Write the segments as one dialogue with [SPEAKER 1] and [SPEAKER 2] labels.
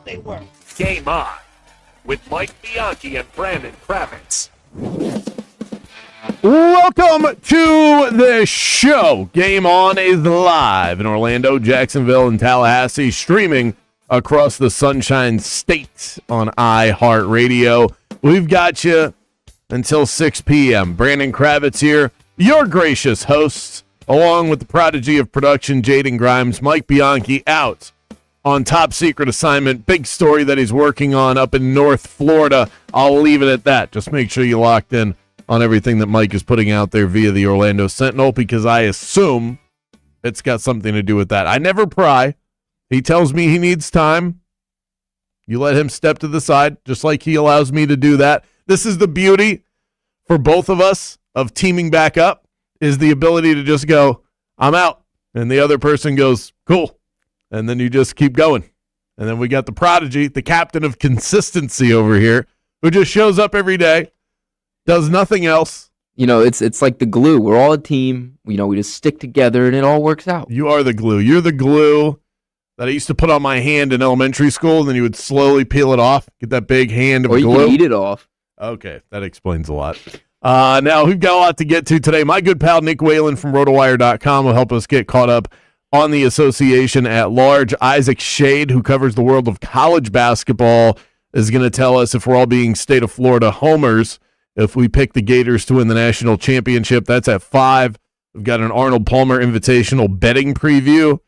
[SPEAKER 1] they were.
[SPEAKER 2] Game On with Mike Bianchi and Brandon Kravitz.
[SPEAKER 3] Welcome to the show. Game On is live in Orlando, Jacksonville, and Tallahassee, streaming across the Sunshine State on iHeart Radio. We've got you until 6 p.m. Brandon Kravitz here, your gracious host, along with the prodigy of production, Jaden Grimes. Mike Bianchi out on top secret assignment. Big story that he's working on up in North Florida. I'll leave it at that. Just make sure you locked in on everything that Mike is putting out there via the Orlando Sentinel, because I assume it's got something to do with that. I never pry. He tells me he needs time. You let him step to the side, just like he allows me to do that. This is the beauty for both of us of teaming back up, is the ability to just go, I'm out. And the other person goes, cool. And then you just keep going. And then we got the prodigy, the captain of consistency over here, who just shows up every day, does nothing else.
[SPEAKER 4] You know, it's like the glue. We're all a team. You know, we just stick together and it all works out.
[SPEAKER 3] You are the glue. You're the glue that I used to put on my hand in elementary school, and then you would slowly peel it off, get that big hand of glue.
[SPEAKER 4] Or you can eat it off.
[SPEAKER 3] Okay, that explains a lot. Now, we've got a lot to get to today. My good pal Nick Whalen from RotoWire.com will help us get caught up on the association at large. Isaac Shade, who covers the world of college basketball, is going to tell us if we're all being state of Florida homers if we pick the Gators to win the national championship. That's at 5. We've got an Arnold Palmer Invitational betting preview.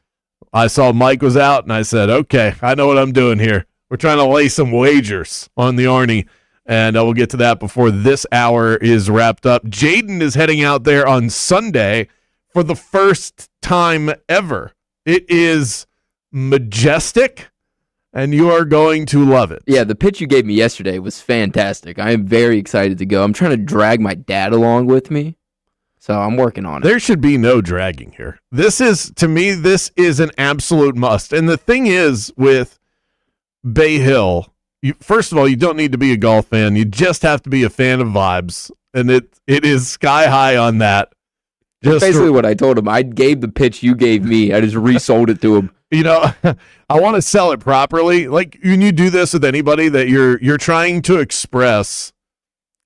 [SPEAKER 3] I saw Mike was out, and I said, okay, I know what I'm doing here. We're trying to lay some wagers on the Arnie, and we'll get to that before this hour is wrapped up. Jaden is heading out there on Sunday for the first time ever. It is majestic, and you are going to love it.
[SPEAKER 4] Yeah, the pitch you gave me yesterday was fantastic. I am very excited to go. I'm trying to drag my dad along with me, so I'm working on it.
[SPEAKER 3] There should be no dragging here. This is, to me, this is an absolute must. And the thing is with Bay Hill, first of all, you don't need to be a golf fan. You just have to be a fan of vibes, and it is sky high on that.
[SPEAKER 4] That's basically what I told him. I gave the pitch you gave me. I just resold it to him.
[SPEAKER 3] You know, I want to sell it properly. Like, when you do this with anybody that you're trying to express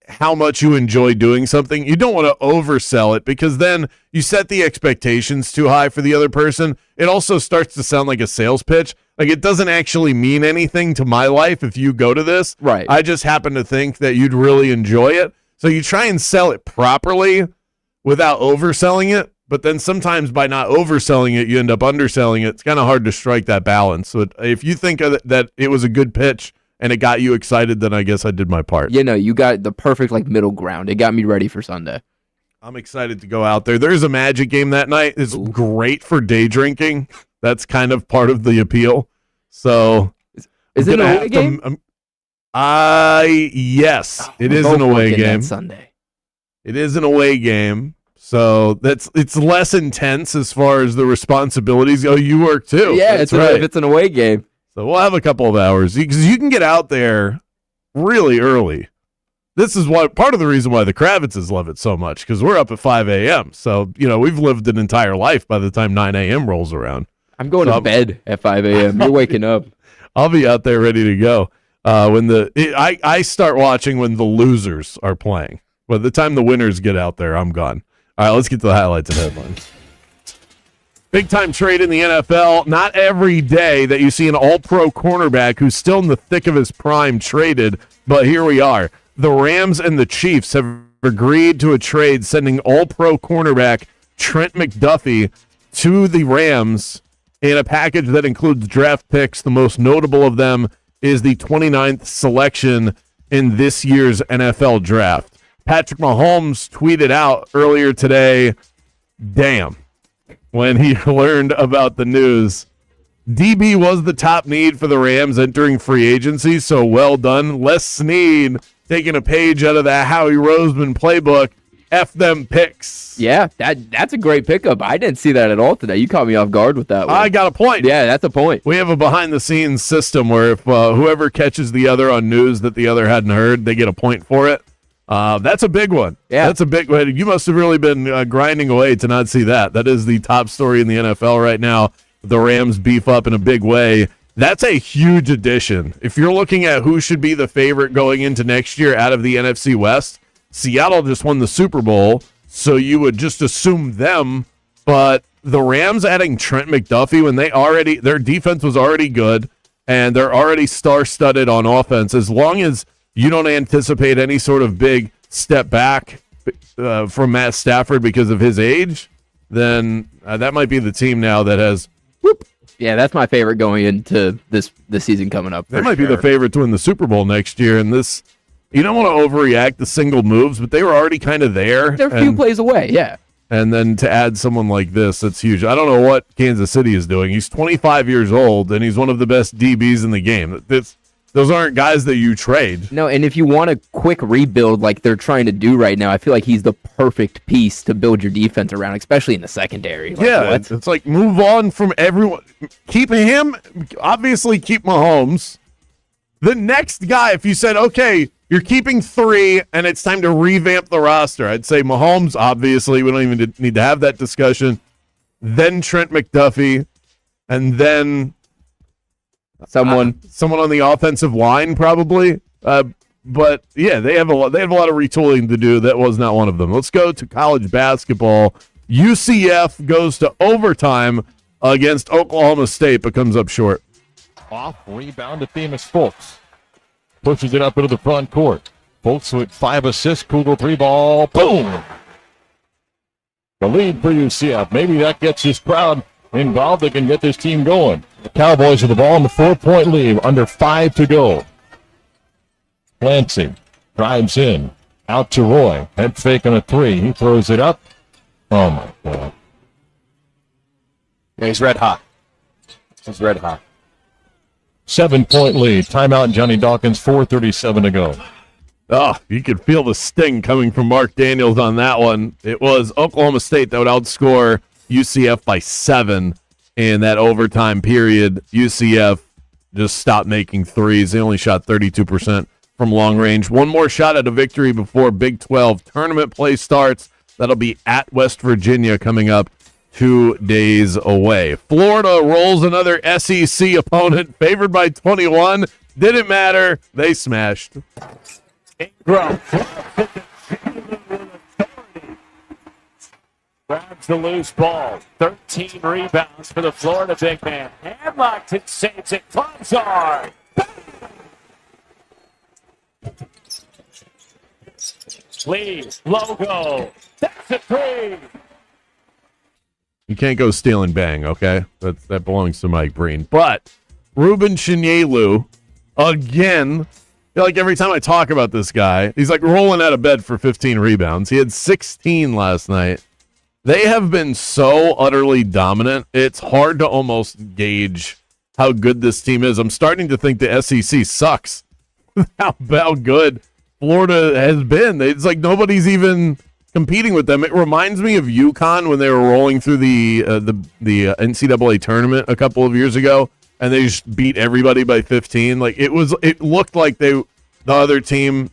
[SPEAKER 3] how much you enjoy doing something, you don't want to oversell it, because then you set the expectations too high for the other person. It also starts to sound like a sales pitch. Like, it doesn't actually mean anything to my life if you go to this.
[SPEAKER 4] Right.
[SPEAKER 3] I just happen to think that you'd really enjoy it. So you try and sell it properly without overselling it. But then sometimes by not overselling it, you end up underselling it. It's kind of hard to strike that balance. So if you think that it was a good pitch and it got you excited, then I guess I did my part.
[SPEAKER 4] You know, you got the perfect middle ground. It got me ready for Sunday.
[SPEAKER 3] I'm excited to go out there. There's a Magic game that night. It's great for day drinking. That's kind of part of the appeal. So
[SPEAKER 4] is it an away game?
[SPEAKER 3] Yes, it is an away game.
[SPEAKER 4] Sunday.
[SPEAKER 3] It is an away game. So it's less intense as far as the responsibilities go. You work too.
[SPEAKER 4] Yeah, it's right. If it's an away game.
[SPEAKER 3] So we'll have a couple of hours, because you can get out there really early. This is part of the reason why the Kravitzes love it so much, because we're up at 5 a.m. So, you know, we've lived an entire life by the time 9 a.m. rolls around.
[SPEAKER 4] I'm going to bed at 5 a.m. You're waking up.
[SPEAKER 3] I'll be out there ready to go. I start watching when the losers are playing. By the time the winners get out there, I'm gone. All right, let's get to the highlights and headlines. Big-time trade in the NFL. Not every day that you see an all-pro cornerback who's still in the thick of his prime traded, but here we are. The Rams and the Chiefs have agreed to a trade sending all-pro cornerback Trent McDuffie to the Rams in a package that includes draft picks. The most notable of them is the 29th selection in this year's NFL draft. Patrick Mahomes tweeted out earlier today, damn, when he learned about the news. DB was the top need for the Rams entering free agency, so well done. Les Snead taking a page out of the Howie Roseman playbook. F them picks.
[SPEAKER 4] Yeah, that's a great pickup. I didn't see that at all today. You caught me off guard with that one.
[SPEAKER 3] I got a point.
[SPEAKER 4] Yeah, that's a point.
[SPEAKER 3] We have a behind-the-scenes system where if whoever catches the other on news that the other hadn't heard, they get a point for it. That's a big one.
[SPEAKER 4] Yeah.
[SPEAKER 3] That's a big one. You must have really been grinding away to not see that. That is the top story in the NFL right now. The Rams beef up in a big way That's a huge addition. If you're looking at who should be the favorite going into next year out of the NFC West, Seattle just won the Super Bowl, so you would just assume them. But the Rams adding Trent McDuffie when their defense was already good and they're already star-studded on offense, as long as you don't anticipate any sort of big step back from Matt Stafford because of his age, then that might be the team now that has. Whoop.
[SPEAKER 4] Yeah, that's my favorite going into this season coming up.
[SPEAKER 3] They might be the favorite to win the Super Bowl next year. And this, you don't want to overreact to single moves, but they were already kind of there.
[SPEAKER 4] They're a few plays away, yeah.
[SPEAKER 3] And then to add someone like this, that's huge. I don't know what Kansas City is doing. He's 25 years old, and he's one of the best DBs in the game. Those aren't guys that you trade.
[SPEAKER 4] No, and if you want a quick rebuild like they're trying to do right now, I feel like he's the perfect piece to build your defense around, especially in the secondary.
[SPEAKER 3] It's like move on from everyone. Keep him, obviously keep Mahomes. The next guy, if you said, okay, you're keeping 3 and it's time to revamp the roster, I'd say Mahomes, obviously. We don't even need to have that discussion. Then Trent McDuffie, and then someone on the offensive line, probably. But yeah, they have a lot of retooling to do. That was not one of them. Let's go to college basketball. UCF goes to overtime against Oklahoma State, but comes up short.
[SPEAKER 1] Off rebound to Themis Fultz. Pushes it up into the front court. Fultz with 5 assists. Kugel 3-ball. Boom! The lead for UCF. Maybe that gets this crowd involved. They can get this team going. The Cowboys with the ball in the 4-point lead. Under 5 to go. Lansing drives in. Out to Roy. Head fake on a 3. He throws it up. Oh, my God.
[SPEAKER 5] Yeah, he's red hot. He's red hot.
[SPEAKER 1] 7-point lead. Timeout, Johnny Dawkins. 4:37 to go.
[SPEAKER 3] Oh, you could feel the sting coming from Mark Daniels on that one. It was Oklahoma State that would outscore UCF by 7 in that overtime period. UCF just stopped making threes. They only shot 32% from long range. One more shot at a victory before Big 12 tournament play starts. That'll be at West Virginia coming up 2 days away. Florida rolls another SEC opponent, favored by 21. Didn't matter. They smashed.
[SPEAKER 2] Ingram grabs the loose ball. 13 rebounds for the Florida big man. Handlocked and saves it. Climbs hard. Lee, logo. That's a 3.
[SPEAKER 3] You can't go steal and bang, okay? That belongs to Mike Breen. But Ruben Chinyelu, again, I feel like every time I talk about this guy, he's like rolling out of bed for 15 rebounds. He had 16 last night. They have been so utterly dominant, it's hard to almost gauge how good this team is. I'm starting to think the SEC sucks. how good Florida has been. It's like nobody's even competing with them. It reminds me of UConn when they were rolling through the NCAA tournament a couple of years ago, and they just beat everybody by 15. Like it looked like the other team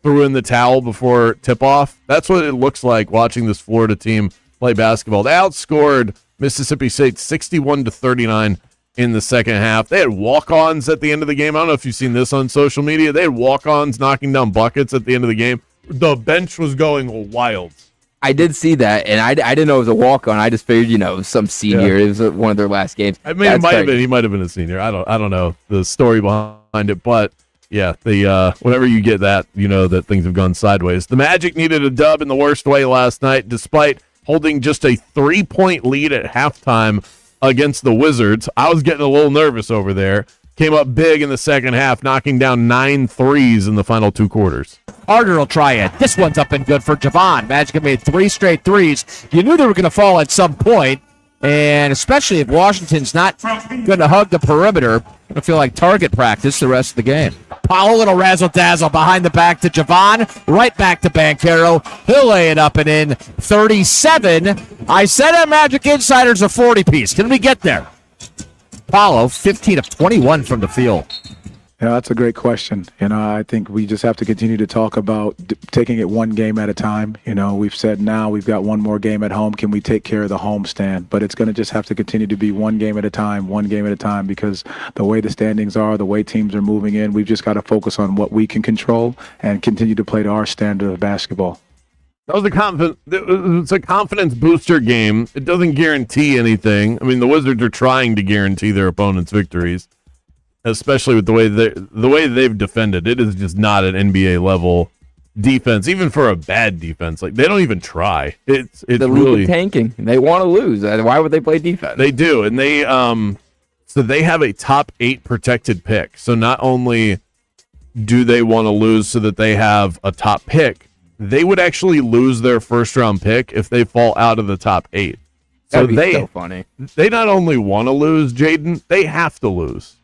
[SPEAKER 3] threw in the towel before tip-off. That's what it looks like watching this Florida team play basketball. They outscored Mississippi State 61-39 in the second half. They had walk-ons at the end of the game. I don't know if you've seen this on social media. They had walk-ons knocking down buckets at the end of the game. The bench was going wild.
[SPEAKER 4] I did see that, and I didn't know it was a walk-on. I just figured, it was some senior. Yeah. It was one of their last games.
[SPEAKER 3] I mean, it might have been. He might have been a senior. I don't know the story behind it, but yeah, whenever you get that, you know that things have gone sideways. The Magic needed a dub in the worst way last night, despite holding just a 3-point lead at halftime against the Wizards. I was getting a little nervous over there. Came up big in the second half, knocking down 9 threes in the final 2 quarters.
[SPEAKER 6] Harder will try it. This one's up and good for Javon. Magic made 3 straight threes. You knew they were going to fall at some point, and especially if Washington's not going to hug the perimeter, it'll feel like target practice the rest of the game. Paolo, little razzle-dazzle behind the back to Javon. Right back to Banchero. He'll lay it up and in. 37. I said a Magic Insider's a 40-piece. Can we get there? Paolo, 15 of 21 from the field.
[SPEAKER 7] Yeah, that's a great question. I think we just have to continue to talk about taking it one game at a time. We've said now we've got one more game at home. Can we take care of the homestand? But it's going to just have to continue to be one game at a time, because the way the standings are, the way teams are moving in, we've just got to focus on what we can control and continue to play to our standard of basketball.
[SPEAKER 3] That was it's a confidence booster game. It doesn't guarantee anything. I mean, the Wizards are trying to guarantee their opponents victories, especially with the way they've defended. It is just not an NBA level defense, even for a bad defense. Like, they don't even try. It's
[SPEAKER 4] the
[SPEAKER 3] really
[SPEAKER 4] tanking. They want to lose. Why would they play defense?
[SPEAKER 3] They do, and they have a top 8 protected pick. So not only do they want to lose so that they have a top pick, they would actually lose their first round pick if they fall out of the top 8. So
[SPEAKER 4] That'd be so funny.
[SPEAKER 3] They not only want to lose, Jaden, they have to lose.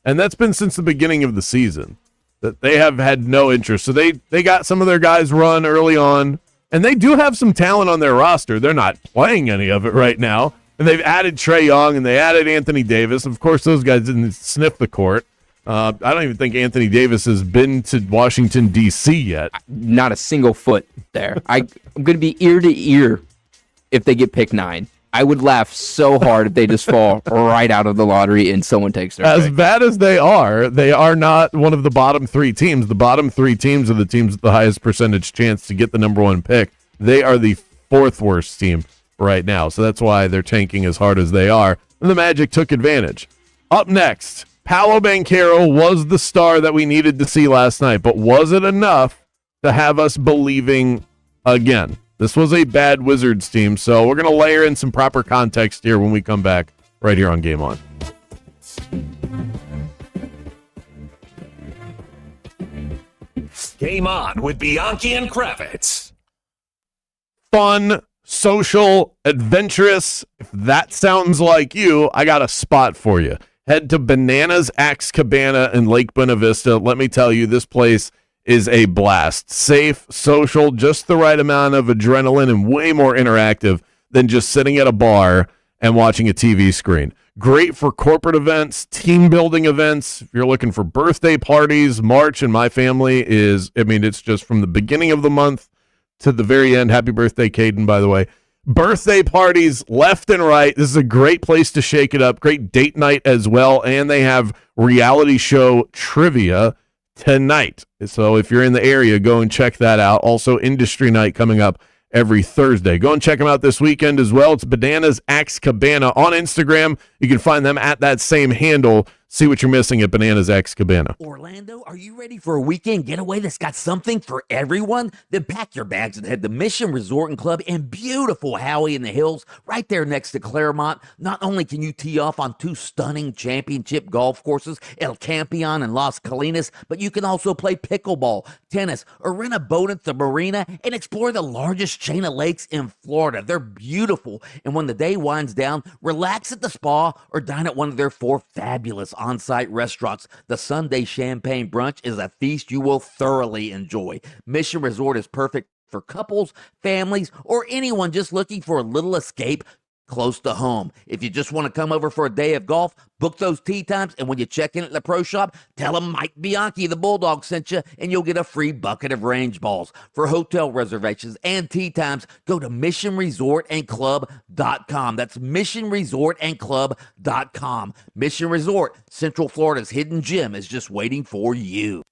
[SPEAKER 3] And that's been since the beginning of the season, that they have had no interest. So they got some of their guys run early on, and they do have some talent on their roster. They're not playing any of it right now. And they've added Trae Young, and they added Anthony Davis. Of course, those guys didn't sniff the court. I don't even think Anthony Davis has been to Washington, D.C. yet.
[SPEAKER 4] Not a single foot there. I'm going to be ear to ear if they get pick 9. I would laugh so hard if they just fall right out of the lottery and someone takes their
[SPEAKER 3] As
[SPEAKER 4] pick.
[SPEAKER 3] bad as they are not one of the bottom 3 teams. The bottom 3 teams are the teams with the highest percentage chance to get the number 1 pick. They are the 4th worst team right now. So that's why they're tanking as hard as they are. And the Magic took advantage. Up next, Paolo Banchero was the star that we needed to see last night, but was it enough to have us believing again? This was a bad Wizards team, so we're going to layer in some proper context here when we come back right here on Game On.
[SPEAKER 8] Game On with Bianchi and Kravitz.
[SPEAKER 3] Fun, social, adventurous. If that sounds like you, I got a spot for you. Head to Bananas Axe Cabana in Lake Buena Vista. Let me tell you, this place is a blast. Safe, social, just the right amount of adrenaline, and way more interactive than just sitting at a bar and watching a TV screen. Great for corporate events, team building events. If you're looking for birthday parties, March in my family it's just from the beginning of the month to the very end. Happy birthday, Caden, by the way. Birthday parties left and right. This is a great place to shake it up. Great date night as well. And they have reality show trivia tonight. So if you're in the area, go and check that out. Also, industry night coming up every Thursday. Go and check them out this weekend as well. It's Bananas Axe Cabana on Instagram. You can find them at that same handle. See what you're missing at Bananas Axe Cabana.
[SPEAKER 9] Orlando, are you ready for a weekend getaway that's got something for everyone? Then pack your bags and head to Mission Resort and Club in beautiful Howey in the Hills, right there next to Claremont. Not only can you tee off on 2 stunning championship golf courses, El Campeon and Las Colinas, but you can also play pickleball, tennis, or rent a boat at the marina and explore the largest chain of lakes in Florida. They're beautiful, and when the day winds down, relax at the spa or dine at one of their 4 fabulous on-site restaurants. The Sunday Champagne Brunch is a feast you will thoroughly enjoy. Mission Resort is perfect for couples, families, or anyone just looking for a little escape close to home. If you just want to come over for a day of golf, book those tee times, and when you check in at the pro shop, tell them Mike Bianchi, the Bulldog, sent you, and you'll get a free bucket of range balls. For hotel reservations and tee times, go to missionresortandclub.com. That's missionresortandclub.com. Mission Resort, Central Florida's hidden gem, is just waiting for you.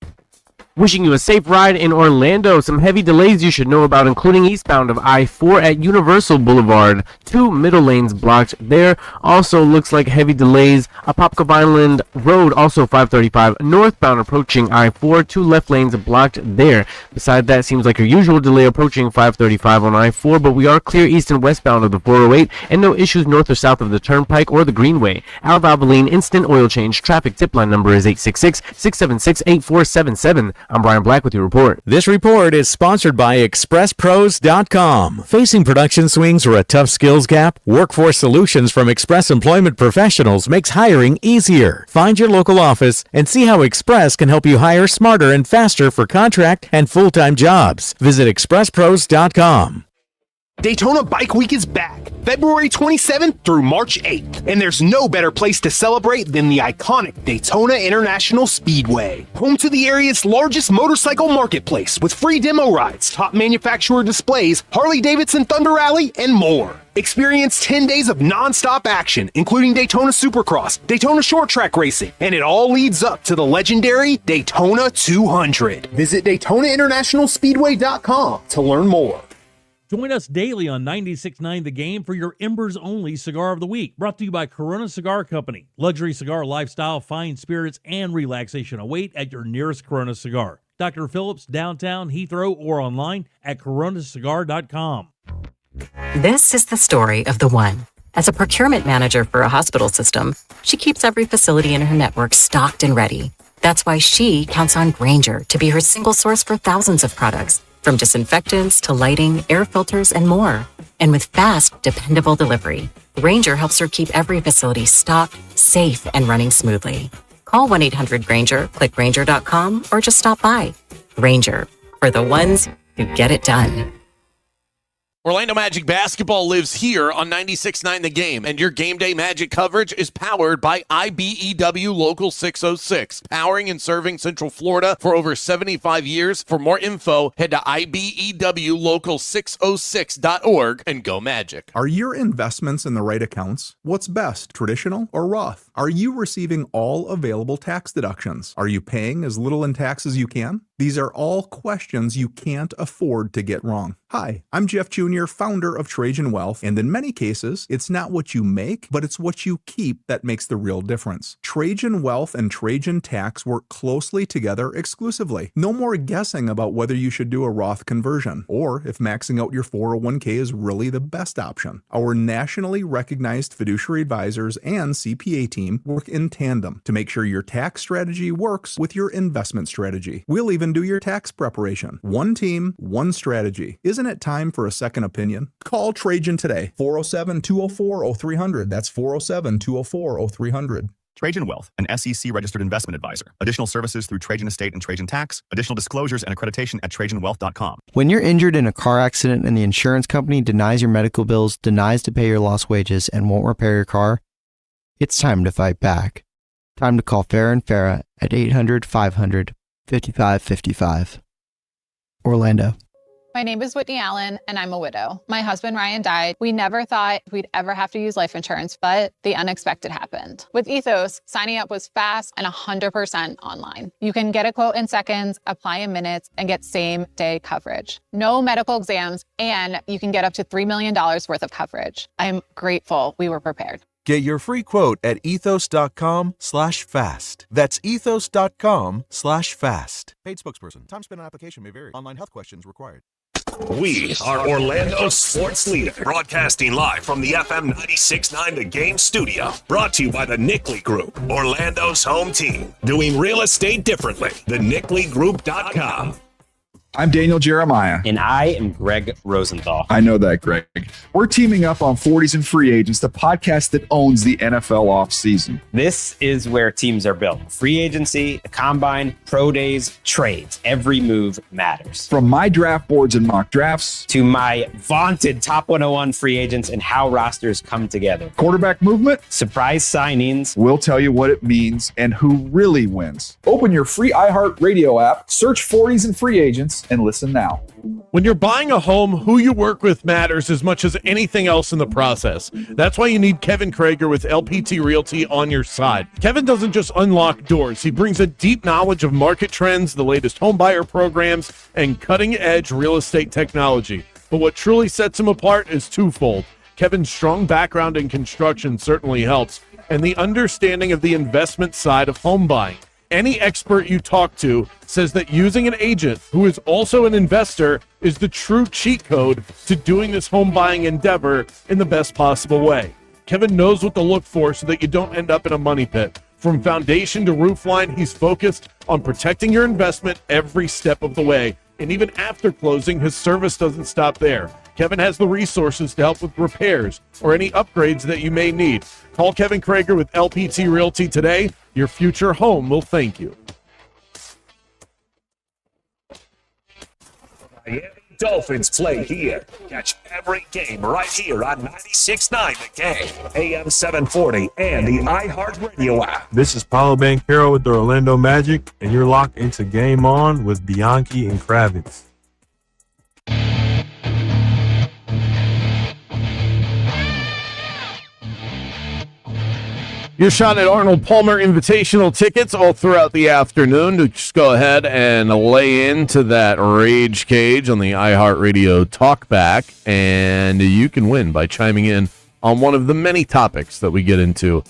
[SPEAKER 10] Wishing you a safe ride in Orlando. Some heavy delays you should know about, including eastbound of I-4 at Universal Boulevard. 2 middle lanes blocked there. Also looks like heavy delays. Apopka Island Road, also 535 northbound approaching I-4. 2 left lanes blocked there. Beside that, seems like your usual delay approaching 535 on I-4, but we are clear east and westbound of the 408, and no issues north or south of the Turnpike or the Greenway. Al Valvoline Instant Oil Change. Traffic tip line number is 866-676-8477. I'm Brian Black with your report.
[SPEAKER 11] This report is sponsored by ExpressPros.com. Facing production swings or a tough skills gap? Workforce Solutions from Express Employment Professionals makes hiring easier. Find your local office and see how Express can help you hire smarter and faster for contract and full-time jobs. Visit ExpressPros.com.
[SPEAKER 12] Daytona Bike Week is back, February 27th through March 8th, and there's no better place to celebrate than the iconic Daytona International Speedway, home to the area's largest motorcycle marketplace with free demo rides, top manufacturer displays, Harley-Davidson Thunder Rally, and more. Experience 10 days of non-stop action, including Daytona Supercross, Daytona Short Track Racing, and it all leads up to the legendary Daytona 200. Visit DaytonaInternationalSpeedway.com to learn more.
[SPEAKER 13] Join us daily on 96.9 The Game for your Embers Only Cigar of the Week, brought to you by Corona Cigar Company. Luxury cigar lifestyle, fine spirits, and relaxation await at your nearest Corona Cigar. Dr. Phillips, downtown, Heathrow, or online at coronacigar.com.
[SPEAKER 14] This is the story of the one. As a procurement manager for a hospital system, she keeps every facility in her network stocked and ready. That's why she counts on Grainger to be her single source for thousands of products, from disinfectants to lighting, air filters, and more. And with fast, dependable delivery, Grainger helps her keep every facility stocked, safe, and running smoothly. Call 1-800-GRAINGER, click Grainger.com, or just stop by. Grainger, for the ones who get it done.
[SPEAKER 3] Orlando Magic basketball lives here on 96.9 The Game, and your game day Magic coverage is powered by IBEW Local 606, powering and serving Central Florida for over 75 years. For more info, head to IBEWLocal606.org and go Magic.
[SPEAKER 15] Are your investments in the right accounts? What's best, traditional or Roth? Are you receiving all available tax deductions? Are you paying as little in tax as you can? These are all questions you can't afford to get wrong. Hi, I'm Jeff Jr., founder of Trajan Wealth, and in many cases, it's not what you make, but it's what you keep that makes the real difference. Trajan Wealth and Trajan Tax work closely together exclusively. No more guessing about whether you should do a Roth conversion, or if maxing out your 401k is really the best option. Our nationally recognized fiduciary advisors and CPA team work in tandem to make sure your tax strategy works with your investment strategy. We'll even do your tax preparation. One team, one strategy. Isn't it time for a second opinion? Call Trajan today. 407-204-0300. That's 407-204-0300.
[SPEAKER 16] Trajan Wealth, an SEC-registered investment advisor. Additional services through Trajan Estate and Trajan Tax. Additional disclosures and accreditation at TrajanWealth.com.
[SPEAKER 17] When you're injured in a car accident and the insurance company denies your medical bills, denies to pay your lost wages, and won't repair your car, it's time to fight back. Time to call Farah & Farah at 800-500-5555. Orlando.
[SPEAKER 18] My name is Whitney Allen, and I'm a widow. My husband, Ryan, died. We never thought we'd ever have to use life insurance, but the unexpected happened. With Ethos, signing up was fast and 100% online. You can get a quote in seconds, apply in minutes, and get same-day coverage. No medical exams, and you can get up to $3 million worth of coverage. I'm grateful we were prepared.
[SPEAKER 19] Get your free quote at ethos.com/fast. That's ethos.com/fast. Paid spokesperson. Time spent on application may vary. Online health questions required.
[SPEAKER 8] We are Orlando's sports leader, broadcasting live from the FM 96.9 The Game studio. Brought to you by the Nickley Group, Orlando's home team. Doing real estate differently. TheNickleyGroup.com.
[SPEAKER 20] I'm Daniel Jeremiah.
[SPEAKER 21] And I am Greg Rosenthal.
[SPEAKER 20] I know that, Greg. We're teaming up on 40s and Free Agents, the podcast that owns the NFL offseason.
[SPEAKER 21] This is where teams are built. Free agency, the combine, pro days, trades. Every move matters.
[SPEAKER 20] From my draft boards and mock drafts
[SPEAKER 21] to my vaunted top 101 free agents and how rosters come together.
[SPEAKER 20] Quarterback movement.
[SPEAKER 21] Surprise signings.
[SPEAKER 20] We'll tell you what it means and who really wins. Open your free iHeart radio app, search 40s and Free Agents, and listen now.
[SPEAKER 3] When you're buying a home, who you work with matters as much as anything else in the process. That's why you need Kevin Krager with LPT Realty on your side. Kevin doesn't just unlock doors. He brings a deep knowledge of market trends, the latest home buyer programs, and cutting-edge real estate technology. But what truly sets him apart is twofold. Kevin's strong background in construction certainly helps, and the understanding of the investment side of home buying. Any expert you talk to says that using an agent who is also an investor is the true cheat code to doing this home buying endeavor in the best possible way. Kevin knows what to look for so that you don't end up in a money pit. From foundation to roof line, he's focused on protecting your investment every step of the way. And even after closing, his service doesn't stop there. Kevin has the resources to help with repairs or any upgrades that you may need. Call Kevin Krager with LPT Realty today. Your future home will thank you.
[SPEAKER 8] Dolphins play here. Catch every game right here on 96.9 The Game, AM 740, and the iHeart Radio app.
[SPEAKER 5] This is Paulo Banchero with the Orlando Magic, and you're locked into Game On with Bianchi and Kravitz.
[SPEAKER 3] Your shot at Arnold Palmer Invitational tickets all throughout the afternoon. To just go ahead and lay into that rage cage on the iHeartRadio Talkback, and you can win by chiming in on one of the many topics that we get into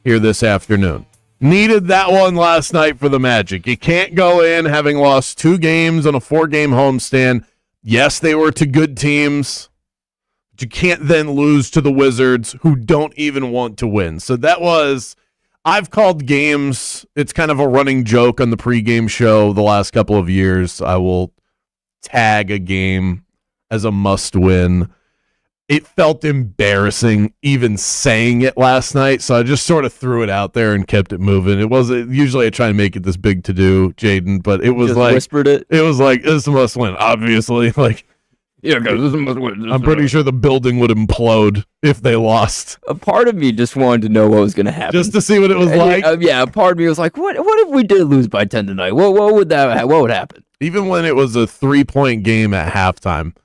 [SPEAKER 3] here this afternoon. Needed that one last night for the Magic. You can't go in having lost 2 games on a 4-game homestand. Yes, they were to good teams. You can't then lose to the Wizards, who don't even want to win. So I've called games, it's kind of a running joke on the pregame show the last couple of years. I will tag a game as a must-win. It felt embarrassing even saying it last night, so I just sort of threw it out there and kept it moving. It wasn't usually I try and make it this big to do, Jaden, but it was
[SPEAKER 4] Just
[SPEAKER 3] like
[SPEAKER 4] whispered it.
[SPEAKER 3] It was like it's a must-win, obviously. Like.
[SPEAKER 4] Yeah, guys,
[SPEAKER 3] I'm pretty sure the building would implode if they lost.
[SPEAKER 4] A part of me just wanted to know what was going to happen,
[SPEAKER 3] just to see what it was like.
[SPEAKER 4] Yeah, a part of me was like, "What if we did lose by 10 tonight? What would happen?"
[SPEAKER 3] Even when it was a 3-point game at halftime,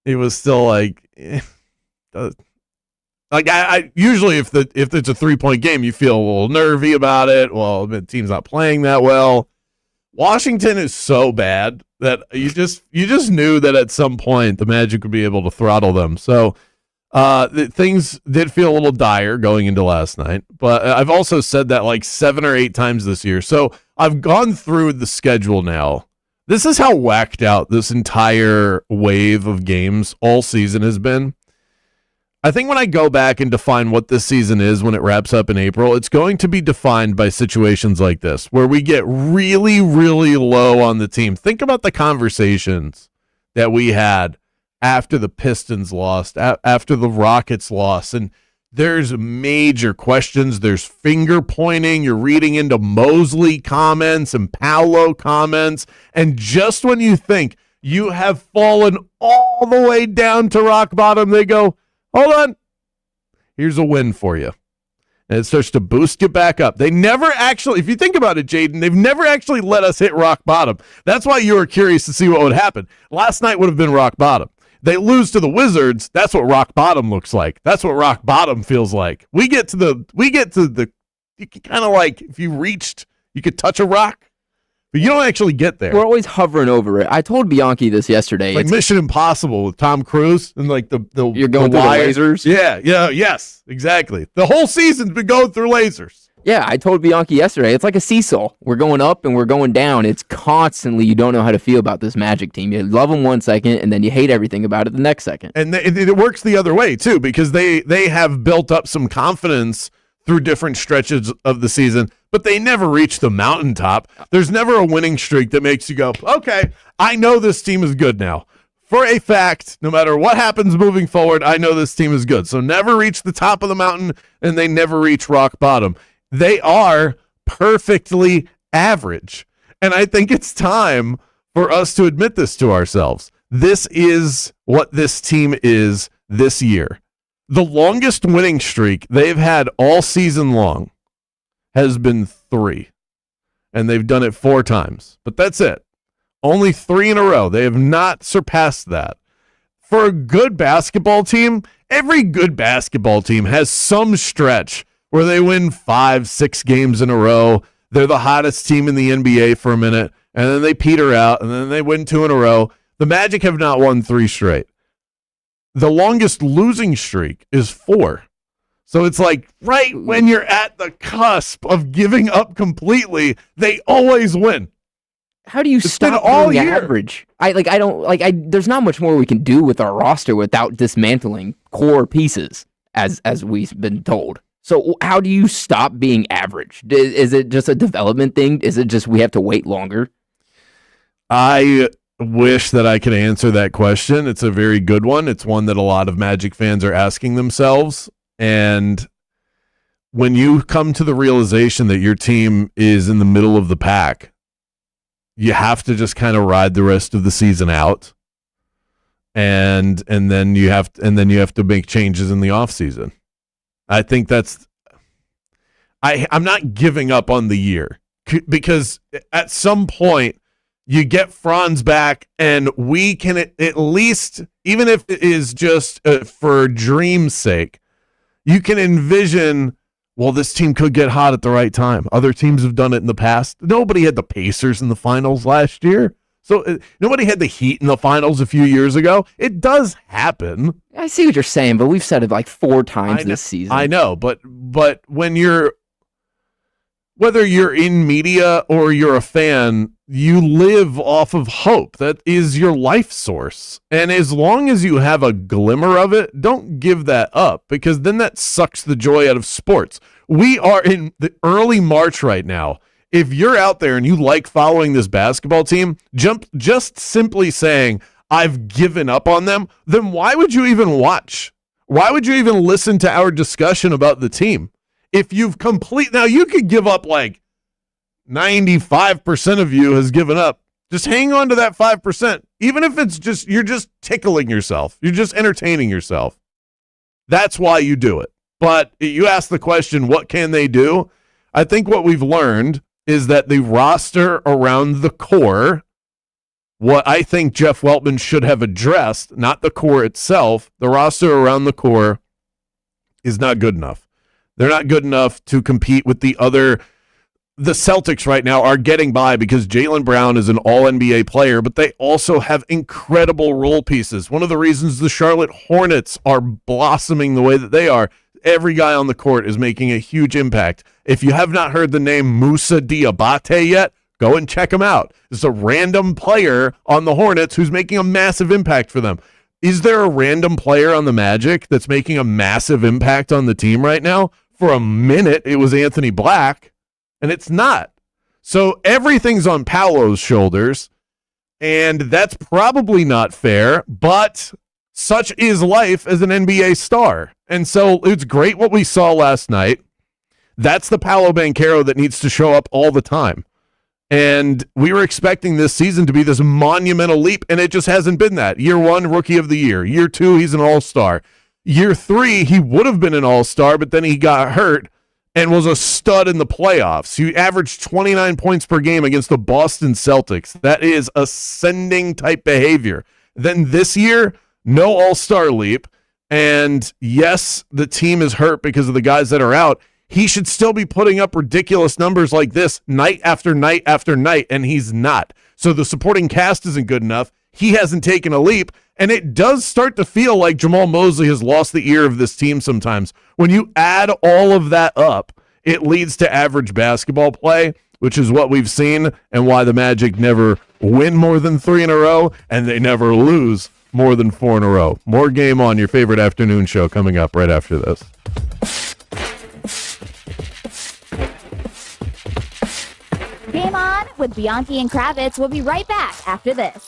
[SPEAKER 3] it was still like, I usually if it's a 3-point game, you feel a little nervy about it. Well, the team's not playing that well. Washington is so bad that you just knew that at some point the Magic would be able to throttle them. So things did feel a little dire going into last night. But I've also said that like 7 or 8 times this year. So I've gone through the schedule now. This is how whacked out this entire wave of games all season has been. I think when I go back and define what this season is when it wraps up in April, it's going to be defined by situations like this, where we get really, really low on the team. Think about the conversations that we had after the Pistons lost, after the Rockets lost, and there's major questions. There's finger pointing. You're reading into Mosley comments and Paolo comments, and just when you think you have fallen all the way down to rock bottom, they go, hold on, here's a win for you. And it starts to boost you back up. They never actually, if you think about it, Jaden, they've never actually let us hit rock bottom. That's why you were curious to see what would happen. Last night would have been rock bottom. They lose to the Wizards. That's what rock bottom looks like. That's what rock bottom feels like. We get to the, you kind of like, if you reached, you could touch a rock. But you don't actually get there.
[SPEAKER 4] We're always hovering over it. I told Bianchi this yesterday.
[SPEAKER 3] It's like Mission Impossible with Tom Cruise and like the
[SPEAKER 4] you're going through the lasers.
[SPEAKER 3] Yes, exactly. The whole season's been going through lasers.
[SPEAKER 4] Yeah, I told Bianchi yesterday. It's like a seesaw. We're going up and we're going down. It's constantly, you don't know how to feel about this Magic team. You love them one second and then you hate everything about it the next second.
[SPEAKER 3] And it works the other way too, because they have built up some confidence through different stretches of the season, but they never reach the mountaintop. There's never a winning streak that makes you go, okay, I know this team is good now. For a fact, no matter what happens moving forward, I know this team is good. So never reach the top of the mountain, and they never reach rock bottom. They are perfectly average. And I think it's time for us to admit this to ourselves. This is what this team is this year. The longest winning streak they've had all season long has been 3, and they've done it 4 times. But that's it. Only 3 in a row. They have not surpassed that. For a good basketball team, every good basketball team has some stretch where they win 5, 6 games in a row. They're the hottest team in the NBA for a minute, and then they peter out, and then they win 2 in a row. The Magic have not won 3 straight. The longest losing streak is 4. So it's like right when you're at the cusp of giving up completely, they always win.
[SPEAKER 4] How do you stop all being average? There's not much more we can do with our roster without dismantling core pieces, as we've been told. So how do you stop being average? Is it just a development thing? Is it just we have to wait longer?
[SPEAKER 3] I wish that I could answer that question. It's a very good one. It's one that a lot of Magic fans are asking themselves. And when you come to the realization that your team is in the middle of the pack, you have to just kind of ride the rest of the season out and then you have to make changes in the offseason. I think I'm not giving up on the year, because at some point you get Franz back, and we can at least, even if it is just for dream's sake, you can envision, well, this team could get hot at the right time. Other teams have done it in the past. Nobody had the Pacers in the finals last year. So nobody had the Heat in the finals a few years ago. It does happen.
[SPEAKER 4] I see what you're saying, but we've said it like 4 times this season.
[SPEAKER 3] I know, but when whether you're in media or you're a fan, you live off of hope. That is your life source. And as long as you have a glimmer of it, don't give that up, because then that sucks the joy out of sports. We are in the early March right now. If you're out there and you like following this basketball team, just simply saying, I've given up on them, then why would you even watch? Why would you even listen to our discussion about the team? If you've now you could give up like 95% of you has given up. Just hang on to that 5%. Even if it's you're just tickling yourself. You're just entertaining yourself. That's why you do it. But you ask the question, what can they do? I think what we've learned is that the roster around the core, what I think Jeff Weltman should have addressed, not the core itself, the roster around the core is not good enough. They're not good enough to compete with the Celtics right now are getting by because Jaylen Brown is an all-NBA player, but they also have incredible role pieces. One of the reasons the Charlotte Hornets are blossoming the way that they are, every guy on the court is making a huge impact. If you have not heard the name Moussa Diabate yet, go and check him out. It's a random player on the Hornets who's making a massive impact for them. Is there a random player on the Magic that's making a massive impact on the team right now? For a minute, it was Anthony Black, and it's not. So everything's on Paolo's shoulders, and that's probably not fair, but such is life as an NBA star. And so it's great what we saw last night. That's the Paolo Banchero that needs to show up all the time. And we were expecting this season to be this monumental leap, and it just hasn't been that. Year 1, Rookie of the Year. Year 2, he's an all-star. Year 3, he would have been an all-star, but then he got hurt and was a stud in the playoffs. He averaged 29 points per game against the Boston Celtics. That is ascending type behavior. Then this year, no all-star leap. And yes, the team is hurt because of the guys that are out. He should still be putting up ridiculous numbers like this night after night after night, and he's not. So the supporting cast isn't good enough. He hasn't taken a leap, and it does start to feel like Jamal Mosley has lost the ear of this team sometimes. When you add all of that up, it leads to average basketball play, which is what we've seen and why the Magic never win more than 3 in a row, and they never lose more than 4 in a row. More Game On, your favorite afternoon show, coming up right after this.
[SPEAKER 1] Game On with Bianchi and Kravitz. We'll be right back after this.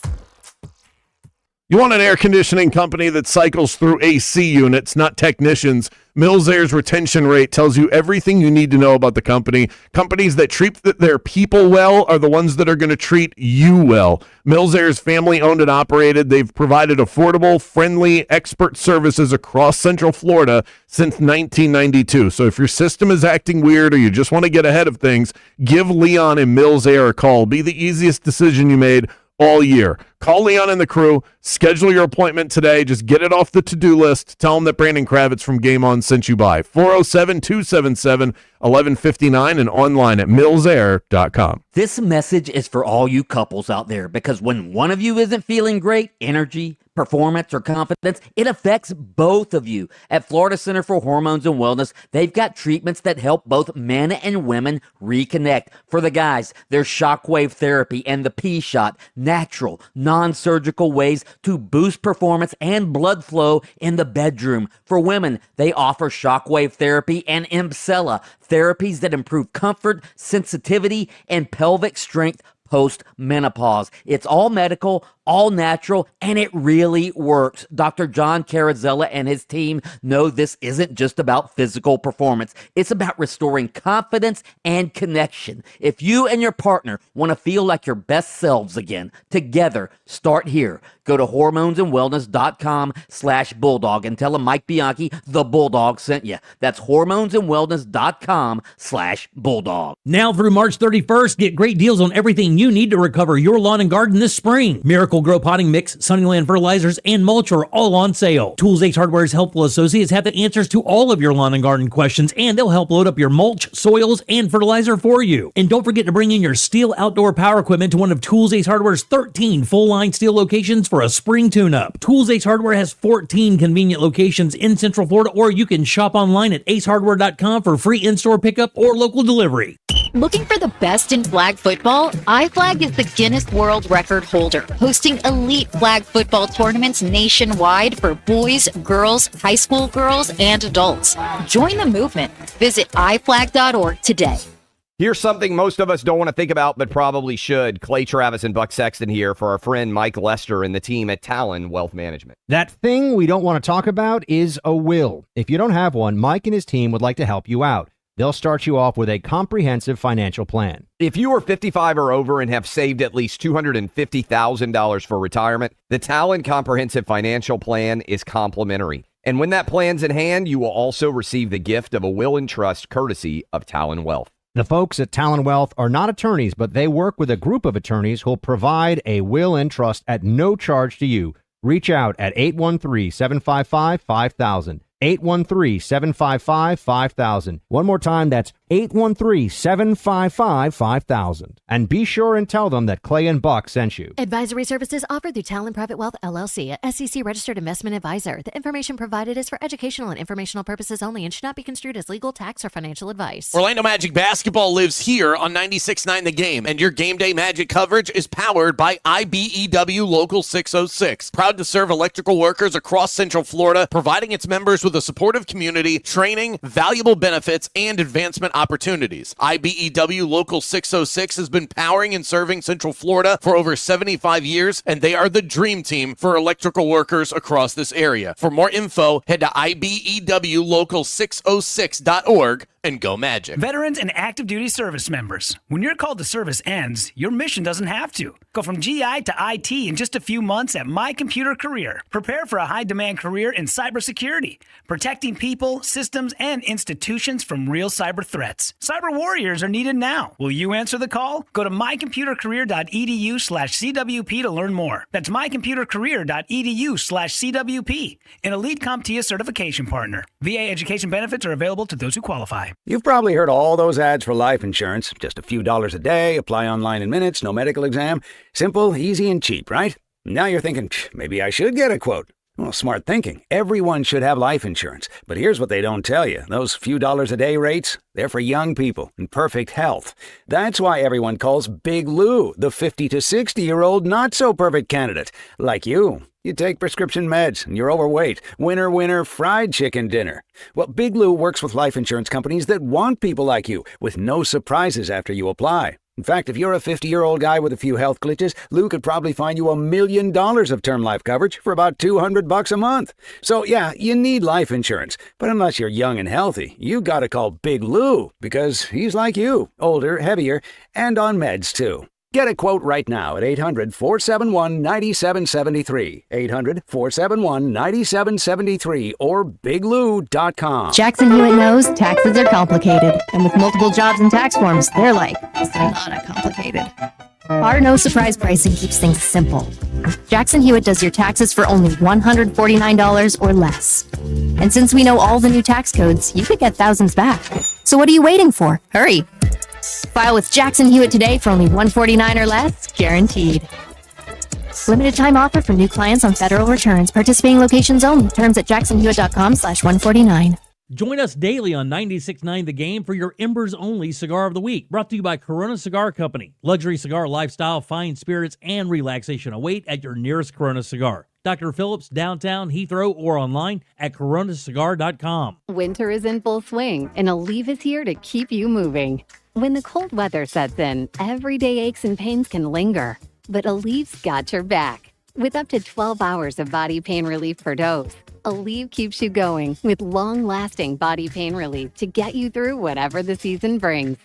[SPEAKER 3] You want an air conditioning company that cycles through AC units, not technicians. Mills Air's retention rate tells you everything you need to know about the company. Companies that treat their people well are the ones that are going to treat you well. Mills Air is family owned and operated. They've provided affordable, friendly, expert services across Central Florida since 1992. So if your system is acting weird or you just want to get ahead of things, give Leon and Mills Air a call. Be the easiest decision you made all year. Call Leon and the crew. Schedule your appointment today. Just get it off the to-do list. Tell them that Brandon Kravitz from Game On sent you by. 407-277-1159 and online at millsair.com.
[SPEAKER 9] This message is for all you couples out there, because when one of you isn't feeling great, energy, performance, or confidence, it affects both of you. At Florida Center for Hormones and Wellness, they've got treatments that help both men and women reconnect. For the guys, there's shockwave therapy and the P-Shot, natural, non-surgical ways to boost performance and blood flow in the bedroom. For women, they offer shockwave therapy and Emcella, therapies that improve comfort, sensitivity, and pelvic strength post-menopause. It's all medical, all natural, and it really works. Dr. John Carrizzella and his team know this isn't just about physical performance. It's about restoring confidence and connection. If you and your partner want to feel like your best selves again, together, start here. Go Go to hormonesandwellness.com/bulldog and tell them Mike Bianchi, the Bulldog, sent you. That's hormonesandwellness.com/bulldog.
[SPEAKER 13] Now through March 31st, get great deals on everything you need to recover your lawn and garden this spring. Miracle Grow Potting Mix, Sunnyland Fertilizers, and mulch are all on sale. Tools Ace Hardware's helpful associates have the answers to all of your lawn and garden questions, and they'll help load up your mulch, soils, and fertilizer for you. And don't forget to bring in your Steel outdoor power equipment to one of Tools Ace Hardware's 13 full-line Steel locations for a spring tune-up. Tools Ace Hardware has 14 convenient locations in Central Florida, or you can shop online at acehardware.com for free in-store pickup or local delivery.
[SPEAKER 1] Looking for the best in flag football? iFlag is the Guinness World Record holder, hosting elite flag football tournaments nationwide for boys, girls, high school girls, and adults. Join the movement. Visit iflag.org today.
[SPEAKER 2] Here's something most of us don't want to think about, but probably should. Clay Travis and Buck Sexton here for our friend Mike Lester and the team at Talon Wealth Management.
[SPEAKER 22] That thing we don't want to talk about is a will. If you don't have one, Mike and his team would like to help you out. They'll start you off with a comprehensive financial plan.
[SPEAKER 2] If you are 55 or over and have saved at least $250,000 for retirement, the Talon Comprehensive Financial Plan is complimentary. And when that plan's in hand, you will also receive the gift of a will and trust courtesy of Talon Wealth.
[SPEAKER 22] The folks at Talon Wealth are not attorneys, but they work with a group of attorneys who'll provide a will and trust at no charge to you. Reach out at 813-755-5000. 813-755-5000. One more time, that's 813-755-5000. And be sure and tell them that Clay and Buck sent you.
[SPEAKER 23] Advisory services offered through Talon Private Wealth LLC, a SEC registered investment advisor. The information provided is for educational and informational purposes only and should not be construed as legal, tax, or financial advice.
[SPEAKER 3] Orlando Magic basketball lives here on 96.9 The Game, and your game day Magic coverage is powered by IBEW Local 606. Proud to serve electrical workers across Central Florida, providing its members with a supportive community, training, valuable benefits, and advancement opportunities. IBEW Local 606 has been powering and serving Central Florida for over 75 years, and they are the dream team for electrical workers across this area. For more info, head to IBEWLocal606.org and go Magic.
[SPEAKER 24] Veterans and active duty service members, when your call to service ends, your mission doesn't have to. Go from GI to IT in just a few months at My Computer Career. Prepare for a high-demand career in cybersecurity, protecting people, systems, and institutions from real cyber threats. Cyber warriors are needed now. Will you answer the call? Go to mycomputercareer.edu/CWP to learn more. That's mycomputercareer.edu/CWP, an elite CompTIA certification partner. VA education benefits are available to those who qualify.
[SPEAKER 25] You've probably heard all those ads for life insurance. Just a few dollars a day, apply online in minutes, no medical exam. Simple, easy, and cheap, right? Now you're thinking, maybe I should get a quote. Well, smart thinking. Everyone should have life insurance. But here's what they don't tell you. Those few dollars a day rates, they're for young people in perfect health. That's why everyone calls Big Lou the 50 to 60-year-old not-so-perfect candidate. Like you. You take prescription meds and you're overweight. Winner, winner, fried chicken dinner. Well, Big Lou works with life insurance companies that want people like you, with no surprises after you apply. In fact, if you're a 50-year-old guy with a few health glitches, Lou could probably find you $1 million of term life coverage for about $200 a month. So yeah, you need life insurance. But unless you're young and healthy, you gotta call Big Lou, because he's like you, older, heavier, and on meds too. Get a quote right now at 800-471-9773, 800-471-9773, or biglou.com.
[SPEAKER 23] Jackson Hewitt knows taxes are complicated, and with multiple jobs and tax forms, they're like, it's not complicated. Our no surprise pricing keeps things simple. Jackson Hewitt does your taxes for only $149 or less. And since we know all the new tax codes, you could get thousands back. So what are you waiting for? Hurry! File with Jackson Hewitt today for only $149 or less, guaranteed. Limited time offer for new clients on federal returns. Participating locations only. Terms at jacksonhewitt.com/149.
[SPEAKER 13] Join us daily on 96.9 The Game for your Embers Only Cigar of the Week, brought to you by Corona Cigar Company. Luxury cigar lifestyle, fine spirits, and relaxation await at your nearest Corona Cigar. Dr. Phillips, downtown, Heathrow, or online at coronacigar.com.
[SPEAKER 26] Winter is in full swing, and Aleve is here to keep you moving. When the cold weather sets in, everyday aches and pains can linger, but Aleve's got your back. With up to 12 hours of body pain relief per dose, Aleve keeps you going with long-lasting body pain relief to get you through whatever the season brings.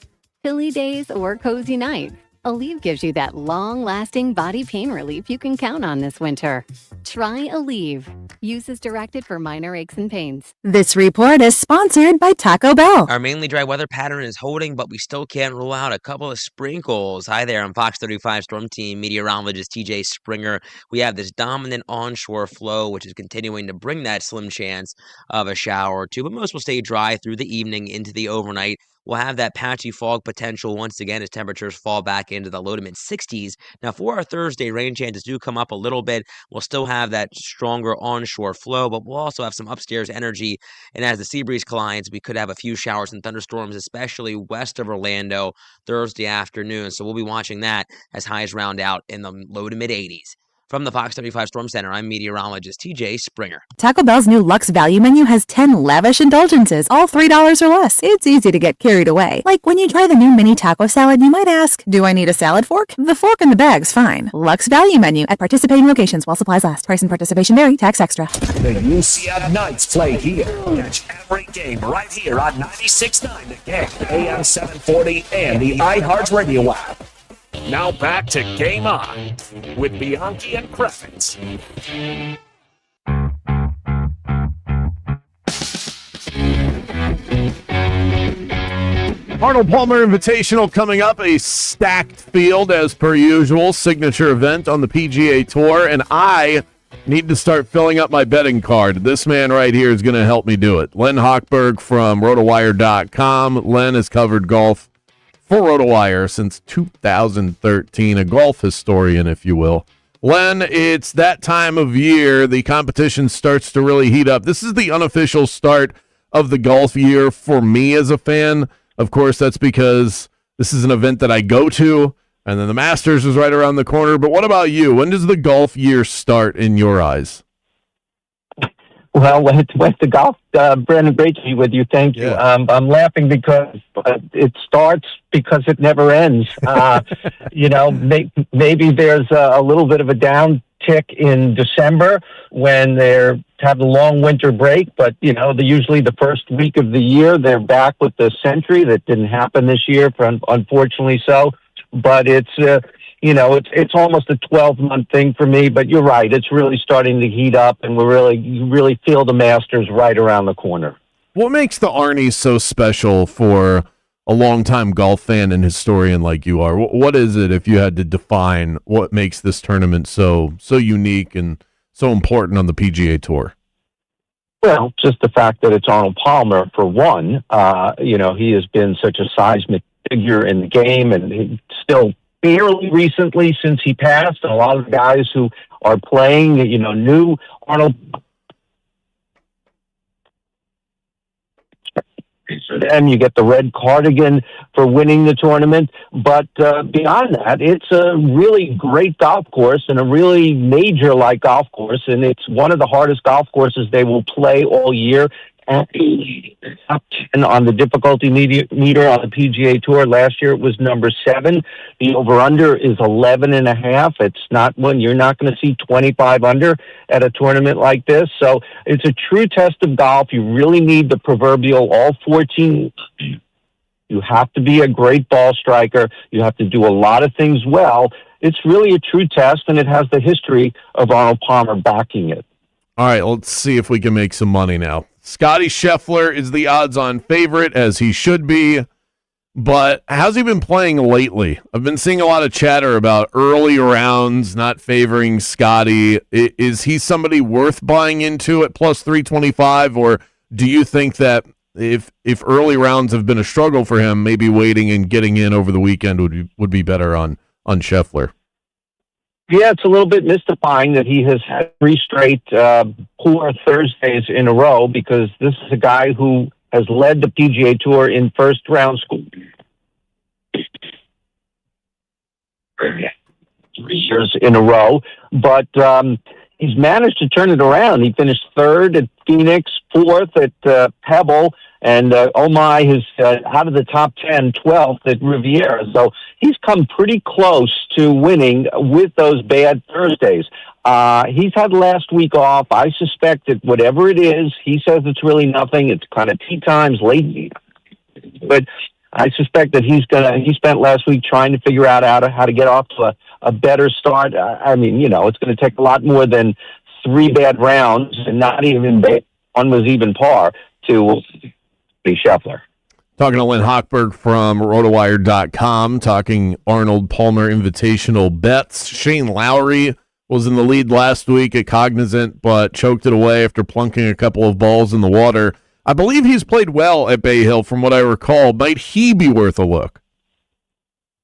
[SPEAKER 26] Chilly days or cozy nights, Aleve gives you that long-lasting body pain relief you can count on this winter. Try Aleve. Use as directed for minor aches and pains.
[SPEAKER 6] This report is sponsored by Taco Bell.
[SPEAKER 7] Our mainly dry weather pattern is holding, but we still can't rule out a couple of sprinkles. Hi there, I'm Fox 35 Storm Team meteorologist TJ Springer. We have this dominant onshore flow, which is continuing to bring that slim chance of a shower or two, but most will stay dry through the evening into the overnight. We'll have that patchy fog potential once again as temperatures fall back into the low to mid 60s. Now, for our Thursday, rain chances do come up a little bit. We'll still have that stronger onshore flow, but we'll also have some upstairs energy. And as the sea breeze collides, we could have a few showers and thunderstorms, especially west of Orlando Thursday afternoon. So we'll be watching that as highs round out in the low to mid 80s. From the Fox 75 Storm Center, I'm meteorologist TJ Springer.
[SPEAKER 6] Taco Bell's new Luxe Value menu has 10 lavish indulgences, all $3 or less. It's easy to get carried away. Like when you try the new mini taco salad, you might ask, do I need a salad fork? The fork in the bag's fine. Luxe Value menu at participating locations while supplies last. Price and participation vary. Tax extra.
[SPEAKER 8] The UCF Knights play here. Catch every game right here on 96.9 The Game, AM 740, and the iHeart Radio app. Now back to Game On with Bianchi and Kravitz.
[SPEAKER 3] Arnold Palmer Invitational coming up, a stacked field as per usual, signature event on the PGA Tour, and I need to start filling up my betting card. This man right here is going to help me do it. Len Hochberg from RotoWire.com. Len has covered golf for RotoWire since 2013, a golf historian, if you will. Len, it's that time of year. The competition starts to really heat up. This is the unofficial start of the golf year for me as a fan. Of course, that's because this is an event that I go to, and then the Masters is right around the corner. But what about you? When does the golf year start in your eyes?
[SPEAKER 10] Well, with the golf, Brandon, great to be with you. Thank you. I'm laughing because it starts because it never ends. Maybe there's a little bit of a downtick in December when they're have the long winter break, but usually the first week of the year they're back with the Century. That didn't happen this year, unfortunately. So, but it's almost a 12-month thing for me, but you're right. It's really starting to heat up, and you really feel the Masters right around the corner.
[SPEAKER 3] What makes the Arnie so special for a longtime golf fan and historian like you are? What is it, if you had to define what makes this tournament so unique and so important on the PGA Tour?
[SPEAKER 10] Well, just the fact that it's Arnold Palmer, for one. He has been such a seismic figure in the game, and he still fairly recently since he passed, and a lot of the guys who are playing, knew Arnold. And you get the red cardigan for winning the tournament. But beyond that, it's a really great golf course and a really major-like golf course, and it's one of the hardest golf courses they will play all year. Up 10 on the difficulty meter on the PGA Tour. Last year it was number 7. The over-under is 11.5. It's not one you're not going to see 25 under at a tournament like this. So it's a true test of golf. You really need the proverbial all 14. You have to be a great ball striker. You have to do a lot of things well. It's really a true test, and it has the history of Arnold Palmer backing it.
[SPEAKER 3] All right, let's see if we can make some money now. Scotty Scheffler is the odds-on favorite, as he should be, but how's he been playing lately? I've been seeing a lot of chatter about early rounds not favoring Scotty. Is he somebody worth buying into at plus 325, or do you think that if early rounds have been a struggle for him, maybe waiting and getting in over the weekend would be better on Scheffler?
[SPEAKER 10] Yeah, it's a little bit mystifying that he has had 3 straight poor Thursdays in a row, because this is a guy who has led the PGA Tour in first-round score 3 years in a row. But he's managed to turn it around. He finished 3rd at Phoenix, 4th at Pebble, and he's out of the top 10, 12th at Riviera. So he's come pretty close to winning with those bad Thursdays. He's had last week off. I suspect that whatever it is, he says it's really nothing. It's kind of tea times, late. But I suspect that he spent last week trying to figure out how to get off to a better start. I mean, it's going to take a lot more than 3 bad rounds, and not even one was even par, to be Scheffler.
[SPEAKER 3] Talking to Len Hochberg from RotoWire.com, talking Arnold Palmer Invitational bets. Shane Lowry was in the lead last week at Cognizant, but choked it away after plunking a couple of balls in the water. I believe he's played well at Bay Hill, from what I recall. Might he be worth a look?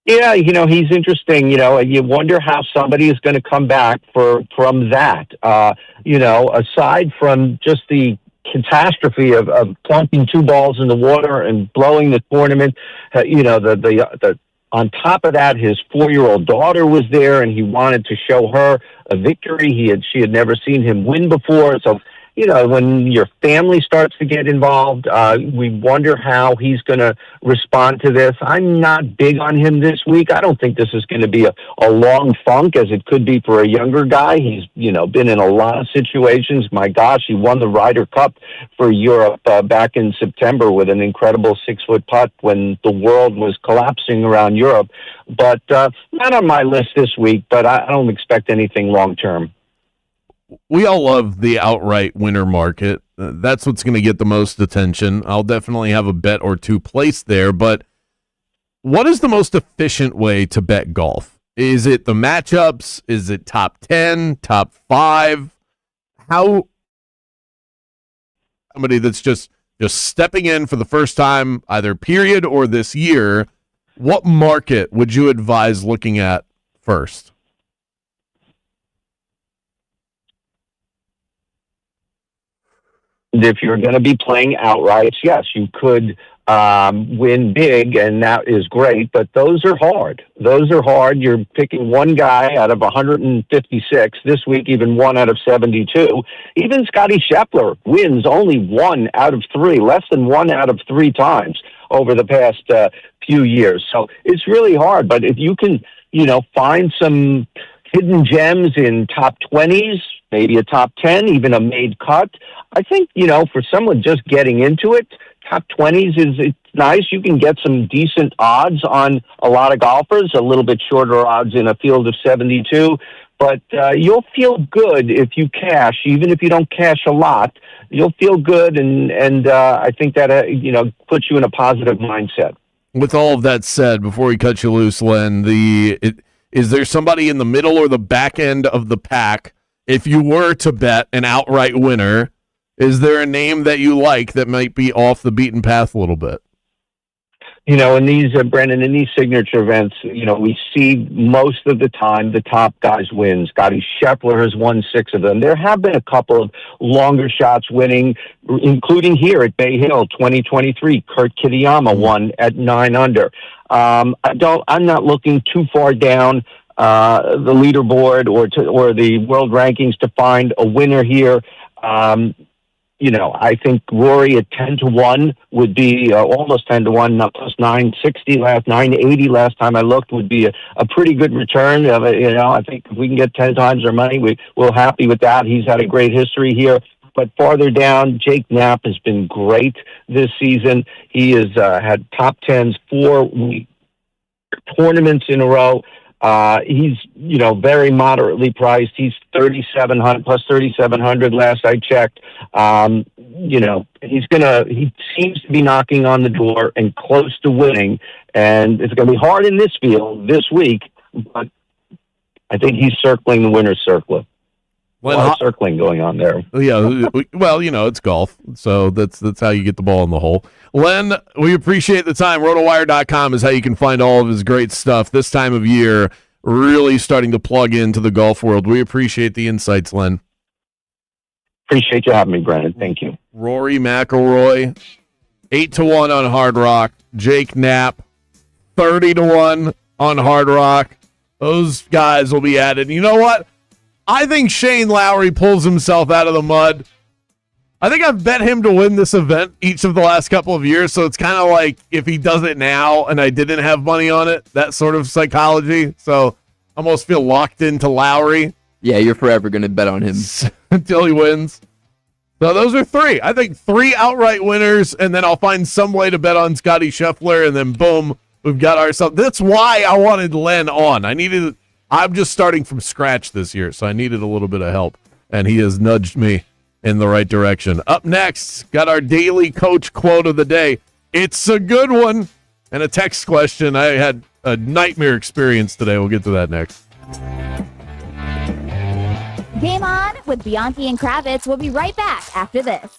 [SPEAKER 10] Yeah, he's interesting. You wonder how somebody is going to come back from that. Aside from just the catastrophe of plunking 2 balls in the water and blowing the tournament, the on top of that, his 4-year-old daughter was there, and he wanted to show her a victory. She had never seen him win before, so when your family starts to get involved, we wonder how he's going to respond to this. I'm not big on him this week. I don't think this is going to be a long funk, as it could be for a younger guy. He's, been in a lot of situations. My gosh, he won the Ryder Cup for Europe back in September with an incredible 6-foot putt when the world was collapsing around Europe. But not on my list this week, but I don't expect anything long term.
[SPEAKER 3] We all love the outright winner market. That's what's going to get the most attention. I'll definitely have a bet or two placed there, but what is the most efficient way to bet golf? Is it the matchups? Is it top 10, top 5? How somebody that's just stepping in for the first time, either period or this year, what market would you advise looking at first?
[SPEAKER 10] If you're going to be playing outrights, yes, you could win big, and that is great, but those are hard. You're picking one guy out of 156. This week, even 1 out of 72. Even Scotty Scheffler wins only 1 out of 3, less than 1 out of 3 times over the past few years. So it's really hard, but if you can, find some hidden gems in top 20s, maybe a top 10, even a made cut. I think, for someone just getting into it, top 20s it's nice. You can get some decent odds on a lot of golfers, a little bit shorter odds in a field of 72. But you'll feel good if you cash, even if you don't cash a lot. You'll feel good, and I think that, puts you in a positive mindset.
[SPEAKER 3] With all of that said, before we cut you loose, Len, is there somebody in the middle or the back end of the pack, if you were to bet an outright winner, is there a name that you like that might be off the beaten path a little bit?
[SPEAKER 10] In these, Brendan, in these signature events, we see most of the time the top guys win. Scotty Scheffler has won 6 of them. There have been a couple of longer shots winning, including here at Bay Hill 2023. Kurt Kitayama won at 9 under. I'm not looking too far down the leaderboard or the world rankings to find a winner here. I think Rory at 10-1 would be almost 10-1, not plus 980 last time I looked would be a pretty good return. I think if we can get 10 times our money, we're happy with that. He's had a great history here. But farther down, Jake Knapp has been great this season. He has had top 10s 4 tournaments in a row. He's, very moderately priced. He's 3,700 plus 3,700 last I checked. He seems to be knocking on the door and close to winning. And it's going to be hard in this field this week, but I think he's circling the winner's circle. A lot of circling going on there.
[SPEAKER 3] Yeah, well, it's golf, so that's how you get the ball in the hole. Len, we appreciate the time. RotoWire.com is how you can find all of his great stuff this time of year, really starting to plug into the golf world. We appreciate the insights, Len.
[SPEAKER 10] Appreciate you having me, Brandon. Thank you.
[SPEAKER 3] Rory McIlroy, 8-1 on Hard Rock. Jake Knapp, 30-1 on Hard Rock. Those guys will be added. You know what? I think Shane Lowry pulls himself out of the mud. I think I've bet him to win this event each of the last couple of years, so it's kind of like if he does it now and I didn't have money on it, that sort of psychology. So I almost feel locked into Lowry.
[SPEAKER 4] Yeah, you're forever going to bet on him.
[SPEAKER 3] Until he wins. So those are three. I think 3 outright winners, and then I'll find some way to bet on Scotty Scheffler, and then boom, we've got ourselves. That's why I wanted Len on. I'm just starting from scratch this year, so I needed a little bit of help, and he has nudged me in the right direction. Up next, got our daily coach quote of the day. It's a good one. And a text question. I had a nightmare experience today. We'll get to that next.
[SPEAKER 11] Game on with Bianchi and Kravitz. We'll be right back after this.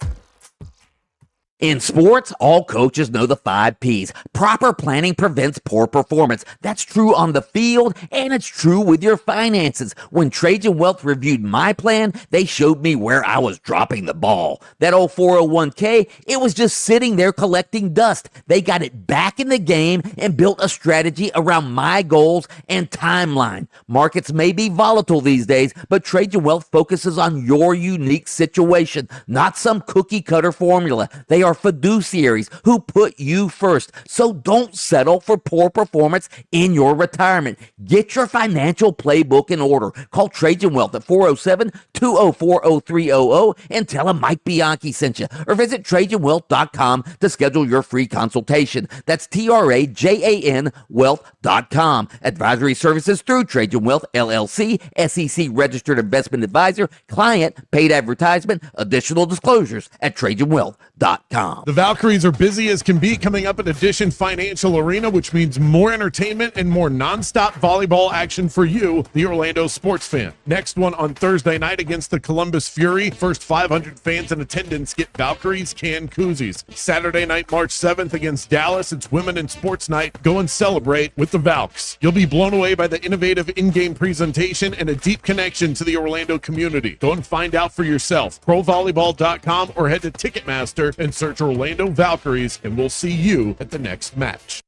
[SPEAKER 9] In sports, all coaches know the 5 Ps. Proper planning prevents poor performance. That's true on the field, and it's true with your finances. When Trajan Wealth reviewed my plan, they showed me where I was dropping the ball. That old 401k, it was just sitting there collecting dust. They got it back in the game and built a strategy around my goals and timeline. Markets may be volatile these days, but Trajan Wealth focuses on your unique situation, not some cookie-cutter formula. They are fiduciaries who put you first. So don't settle for poor performance in your retirement. Get your financial playbook in order. Call Trajan Wealth at 407-204-0300 and tell them Mike Bianchi sent you. Or visit TrajanWealth.com to schedule your free consultation. That's TRAJAN Wealth.com. Advisory services through Trajan Wealth, LLC, SEC registered investment advisor, client, paid advertisement, additional disclosures at TrajanWealth.com.
[SPEAKER 3] The Valkyries are busy as can be coming up at Addition Financial Arena, which means more entertainment and more nonstop volleyball action for you, the Orlando sports fan. Next one on Thursday night against the Columbus Fury. First 500 fans in attendance get Valkyries can koozies. Saturday night, March 7th against Dallas. It's Women in Sports Night. Go and celebrate with the Valks. You'll be blown away by the innovative in-game presentation and a deep connection to the Orlando community. Go and find out for yourself. ProVolleyball.com or head to Ticketmaster and search Orlando Valkyries, and we'll see you at the next match.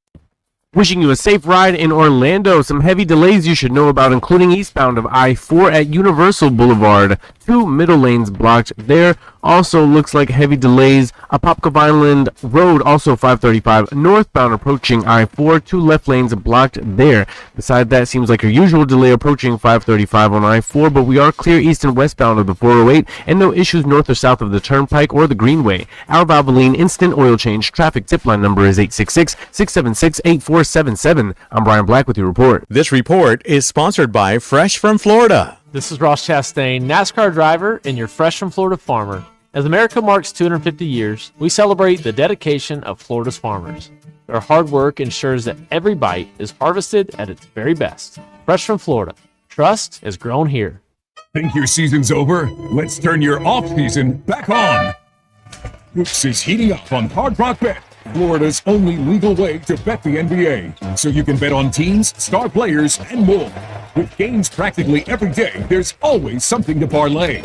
[SPEAKER 12] Wishing you a safe ride in Orlando. Some heavy delays you should know about, including eastbound of I-4 at Universal Boulevard. 2 middle lanes blocked there. Also looks like heavy delays. Apopka Island Road, also 535 northbound approaching I-4. 2 left lanes blocked there. Beside that, seems like your usual delay approaching 535 on I-4, but we are clear east and westbound of the 408 and no issues north or south of the Turnpike or the Greenway. Our Valvoline instant oil change traffic tip line number is 866-676-8477. I'm Brian Black with your report.
[SPEAKER 14] This report is sponsored by Fresh from Florida.
[SPEAKER 15] This is Ross Chastain, NASCAR driver and your Fresh from Florida farmer. As America marks 250 years, we celebrate the dedication of Florida's farmers. Their hard work ensures that every bite is harvested at its very best. Fresh from Florida. Trust is grown here.
[SPEAKER 16] Think your season's over? Let's turn your off season back on. Hoops is heating up on Hard Rock Bet, Florida's only legal way to bet the NBA. So you can bet on teams, star players, and more. With games practically every day, there's always something to parlay.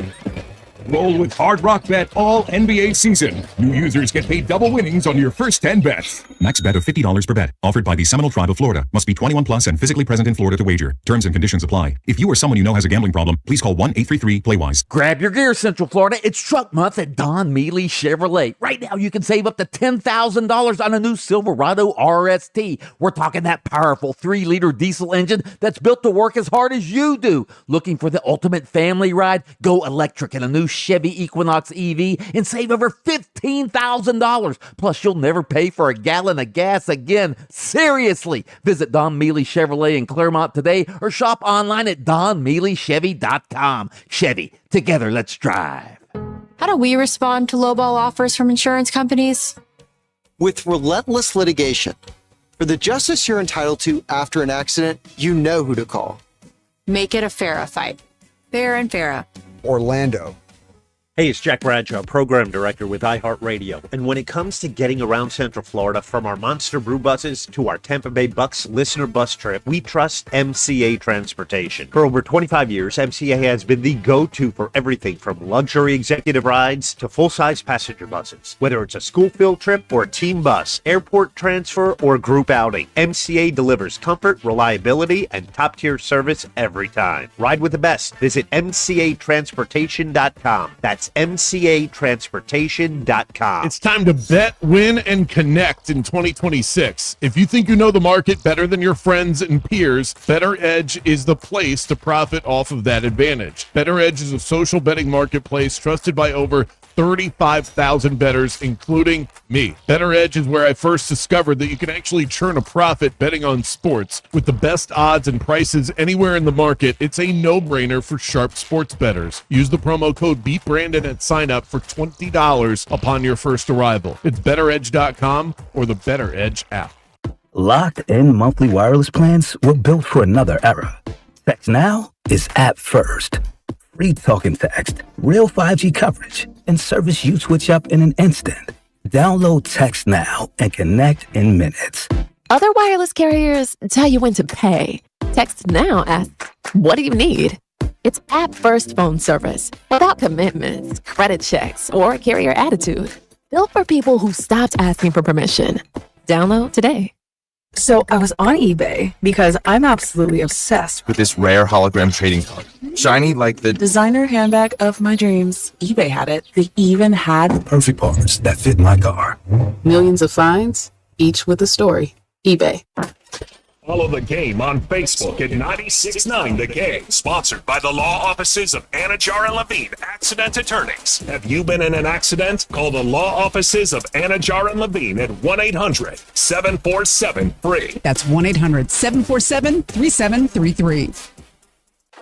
[SPEAKER 16] Roll with Hard Rock Bet all NBA season. New users get paid double winnings on your first 10 bets.
[SPEAKER 17] Max bet of $50 per bet. Offered by the Seminole Tribe of Florida. Must be 21 plus and physically present in Florida to wager. Terms and conditions apply. If you or someone you know has a gambling problem, please call 1-833-PLAY-WISE.
[SPEAKER 9] Grab your gear, Central Florida. It's Truck Month at Don Mealy Chevrolet. Right now, you can save up to $10,000 on a new Silverado RST. We're talking that powerful 3-liter diesel engine that's built to work as hard as you do. Looking for the ultimate family ride? Go electric in a new Chevy Equinox EV and save over $15,000. Plus, you'll never pay for a gallon of gas again. Seriously. Visit Don Mealy Chevrolet in Claremont today or shop online at donmealychevy.com. Chevy, together let's drive.
[SPEAKER 27] How do we respond to lowball offers from insurance companies?
[SPEAKER 28] With relentless litigation. For the justice you're entitled to after an accident, you know who to call.
[SPEAKER 27] Make it a FARA fight. Farah and Farah.
[SPEAKER 29] Orlando.
[SPEAKER 30] Hey, it's Jack Bradshaw, Program Director with iHeart Radio. And when it comes to getting around Central Florida, from our Monster Brew buses to our Tampa Bay Bucks listener bus trip, we trust MCA Transportation. For over 25 years, MCA has been the go-to for everything from luxury executive rides to full-size passenger buses. Whether it's a school field trip or a team bus, airport transfer, or group outing, MCA delivers comfort, reliability, and top-tier service every time. Ride with the best. Visit MCATransportation.com. That's MCATransportation.com.
[SPEAKER 3] It's time to bet, win, and connect in 2026. If you think you know the market better than your friends and peers, Better Edge is the place to profit off of that advantage. Better Edge is a social betting marketplace trusted by over 35,000 bettors, including me. Better Edge is where I first discovered that you can actually churn a profit betting on sports. With the best odds and prices anywhere in the market, it's a no-brainer for sharp sports bettors. Use the promo code BeatBrandon at sign up for $20 upon your first arrival. It's betteredge.com or the Better Edge app.
[SPEAKER 1] Locked-in monthly wireless plans were built for another era. Text Now is app first. Free talk and text, real 5G coverage, and service you switch up in an instant. Download Text Now and connect in minutes.
[SPEAKER 2] Other wireless carriers tell you when to pay. Text Now asks, what do you need? It's app-first phone service without commitments, credit checks, or carrier attitude. Built for people who stopped asking for permission. Download today.
[SPEAKER 5] So I was on eBay because I'm absolutely obsessed
[SPEAKER 18] with this rare hologram trading card. Shiny like the
[SPEAKER 5] designer handbag of my dreams. eBay had it. They even had
[SPEAKER 1] the perfect parts that fit my car.
[SPEAKER 5] Millions of finds, each with a story. eBay.
[SPEAKER 8] Follow the game on Facebook at 96.9 The Game. Sponsored by the law offices of Anajar and Levine, accident attorneys. Have you been in an accident? Call the law offices of Anajar and Levine at 1-800-747-FREE.
[SPEAKER 19] That's 1-800-747-3733.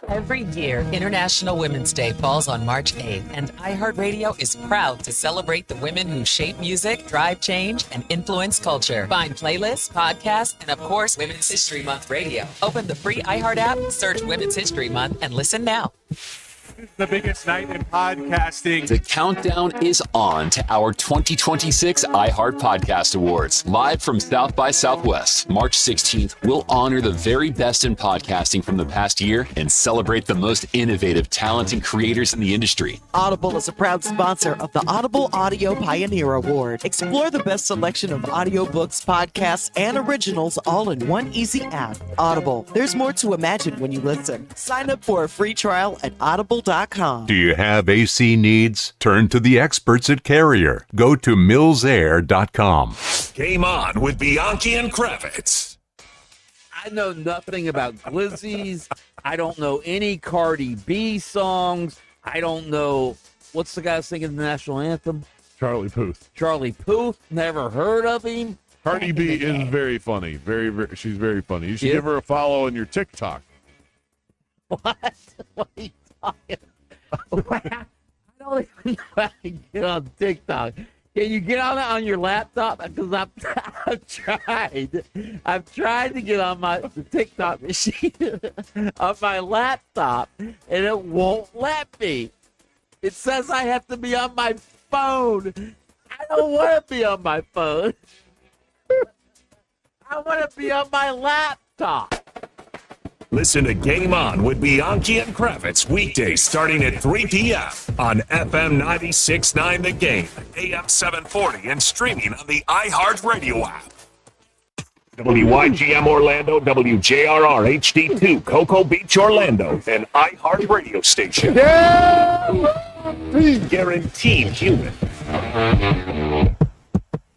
[SPEAKER 20] Every year, International Women's Day falls on March 8th, and iHeartRadio is proud to celebrate the women who shape music, drive change, and influence culture. Find playlists, podcasts, and of course, Women's History Month radio. Open the free iHeart app, search Women's History Month, and listen now.
[SPEAKER 21] The biggest night in podcasting.
[SPEAKER 22] The countdown is on to our 2026 iHeart Podcast Awards. Live from South by Southwest, March 16th, we'll honor the very best in podcasting from the past year and celebrate the most innovative talent and creators in the industry.
[SPEAKER 24] Audible is a proud sponsor of the Audible Audio Pioneer Award. Explore the best selection of audiobooks, podcasts, and originals all in one easy app. Audible. There's more to imagine when you listen. Sign up for a free trial at audible.com.
[SPEAKER 29] Do you have AC needs? Turn to the experts at Carrier. Go to millsair.com.
[SPEAKER 8] Game on with Bianchi and Kravitz.
[SPEAKER 9] I know nothing about glizzies. I don't know any Cardi B songs. I don't know, what's the guy singing the national anthem?
[SPEAKER 3] Charlie Puth.
[SPEAKER 9] Charlie Puth. Never heard of him.
[SPEAKER 3] Cardi B is very funny. Very, she's very funny. You should give her a follow on your TikTok.
[SPEAKER 9] What? What are you talking about? I don't even know how to get on TikTok. Can you get on it on your laptop? Because I've tried. I've tried to get on the TikTok machine on my laptop, and it won't let me. It says I have to be on my phone. I don't want to be on my phone. I want to be on my laptop.
[SPEAKER 8] Listen to Game On with Bianchi and Kravitz weekdays starting at 3 p.m. on FM 96.9 The Game, AM 740, and streaming on the iHeart Radio app. WYGM Orlando, WJRR HD2, Cocoa Beach, Orlando, an iHeart radio station. Guaranteed human.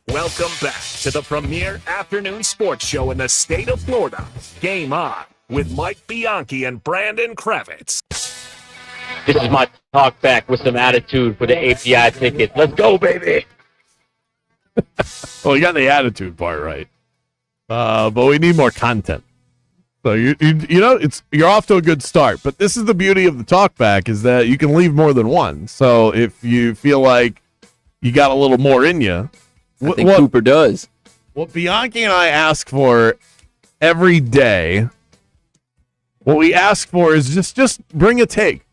[SPEAKER 8] Welcome back to the premier afternoon sports show in the state of Florida. Game On with Mike Bianchi and Brandon Kravitz.
[SPEAKER 31] This is my talk back with some attitude for the API ticket. Let's go, baby.
[SPEAKER 3] Well, you got the attitude part right. But we need more content. So you know, you're off to a good start. But this is the beauty of the talkback, is that you can leave more than one. So if you feel like you got a little more in you,
[SPEAKER 4] I think Cooper does.
[SPEAKER 3] What Bianchi and I ask for every day, what we ask for is just bring a take.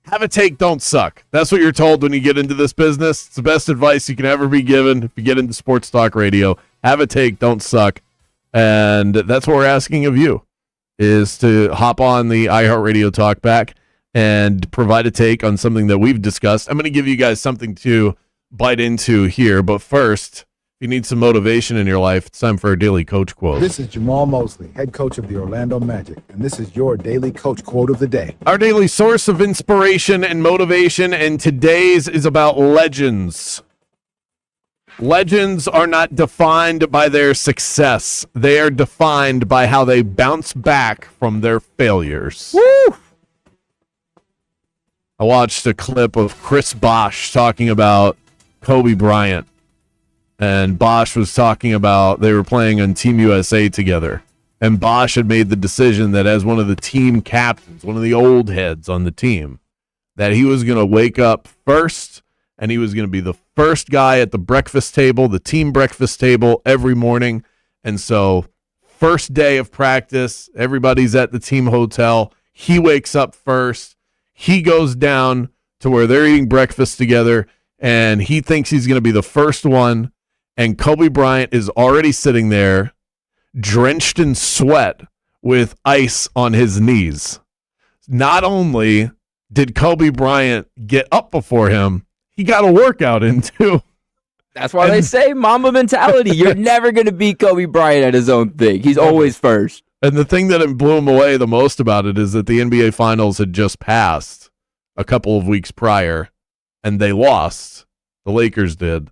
[SPEAKER 3] Have a take, don't suck. That's what you're told when you get into this business. It's the best advice you can ever be given if you get into sports talk radio. Have a take, don't suck. And that's what we're asking of you, is to hop on the iHeartRadio talkback and provide a take on something that we've discussed. I'm going to give you guys something to bite into here, but first, if you need some motivation in your life, it's time for our daily coach quote.
[SPEAKER 32] This is Jamal Mosley, head coach of the Orlando Magic, and this is your daily coach quote of the day.
[SPEAKER 3] Our daily source of inspiration and motivation, and today's is about legends. Legends are not defined by their success. They are defined by how they bounce back from their failures.
[SPEAKER 32] Woo!
[SPEAKER 3] I watched a clip of Chris Bosh talking about Kobe Bryant. And Bosh was talking about they were playing on Team USA together. And Bosh had made the decision that as one of the team captains, one of the old heads on the team, that he was going to wake up first and he was going to be the first guy at the breakfast table, the team breakfast table every morning. And so first day of practice, everybody's at the team hotel. He wakes up first. He goes down to where they're eating breakfast together, and he thinks he's going to be the first one. And Kobe Bryant is already sitting there, drenched in sweat with ice on his knees. Not only did Kobe Bryant get up before him, he got a workout in too.
[SPEAKER 4] That's why they say Mamba mentality. You're never going to beat Kobe Bryant at his own thing. He's always first.
[SPEAKER 3] And the thing that blew him away the most about it is that the NBA Finals had just passed a couple of weeks prior, and they lost. The Lakers did.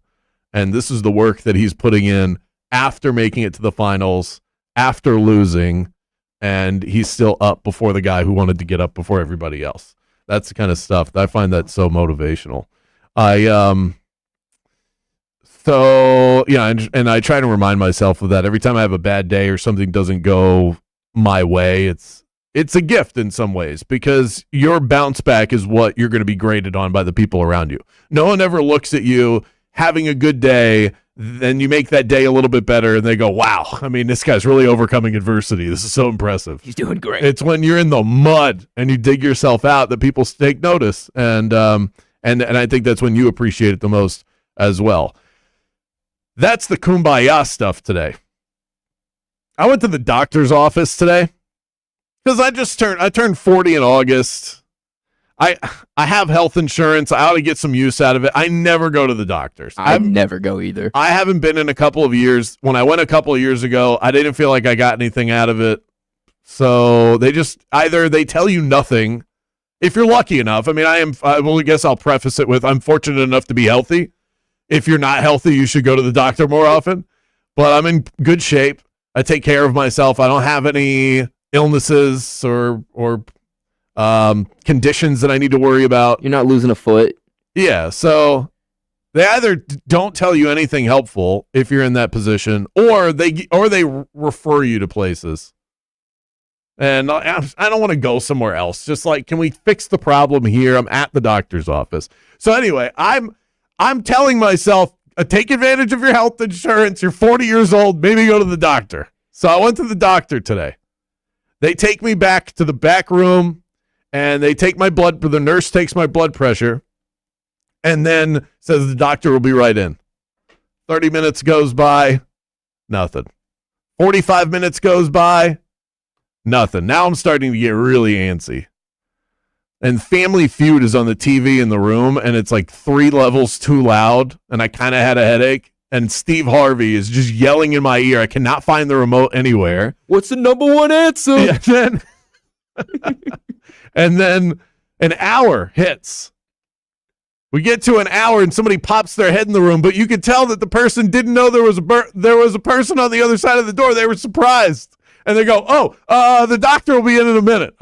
[SPEAKER 3] And this is the work that he's putting in after making it to the finals, after losing, and he's still up before the guy who wanted to get up before everybody else. That's the kind of stuff. I find that so motivational. So, yeah, and I try to remind myself of that. Every time I have a bad day or something doesn't go my way, it's a gift in some ways, because your bounce back is what you're going to be graded on by the people around you. No one ever looks at you having a good day, then you make that day a little bit better, and they go, wow, I mean, this guy's really overcoming adversity. This is so impressive.
[SPEAKER 4] He's doing great.
[SPEAKER 3] It's when you're in the mud and you dig yourself out that people take notice, and I think that's when you appreciate it the most as well. That's the kumbaya stuff today. I went to the doctor's office today because I turned 40 in August. I have health insurance. I ought to get some use out of it. I never go to the doctors.
[SPEAKER 4] I never go either.
[SPEAKER 3] I haven't been in a couple of years. When I went a couple of years ago, I didn't feel like I got anything out of it. So they just either they tell you nothing. If you're lucky enough, I mean, I guess I'll preface it with I'm fortunate enough to be healthy. If you're not healthy, you should go to the doctor more often. But I'm in good shape. I take care of myself. I don't have any illnesses or conditions that I need to worry about.
[SPEAKER 4] You're not losing a foot.
[SPEAKER 3] Yeah, so they either don't tell you anything helpful if you're in that position, or they refer you to places. And I don't want to go somewhere else. Just like, can we fix the problem here? I'm at the doctor's office. So anyway, I'm telling myself, take advantage of your health insurance. You're 40 years old. Maybe go to the doctor. So I went to the doctor today. They take me back to the back room, and they take the nurse takes my blood pressure, and then says the doctor will be right in. 30 minutes goes by, nothing. 45 minutes goes by, nothing. Now I'm starting to get really antsy. And Family Feud is on the TV in the room, and it's like 3 levels too loud, and I kind of had a headache. And Steve Harvey is just yelling in my ear. I cannot find the remote anywhere.
[SPEAKER 4] What's the number one answer?
[SPEAKER 3] Yeah, and then an hour hits. We get to an hour, and somebody pops their head in the room, but you could tell that the person didn't know there was a person on the other side of the door. They were surprised. And they go, the doctor will be in a minute.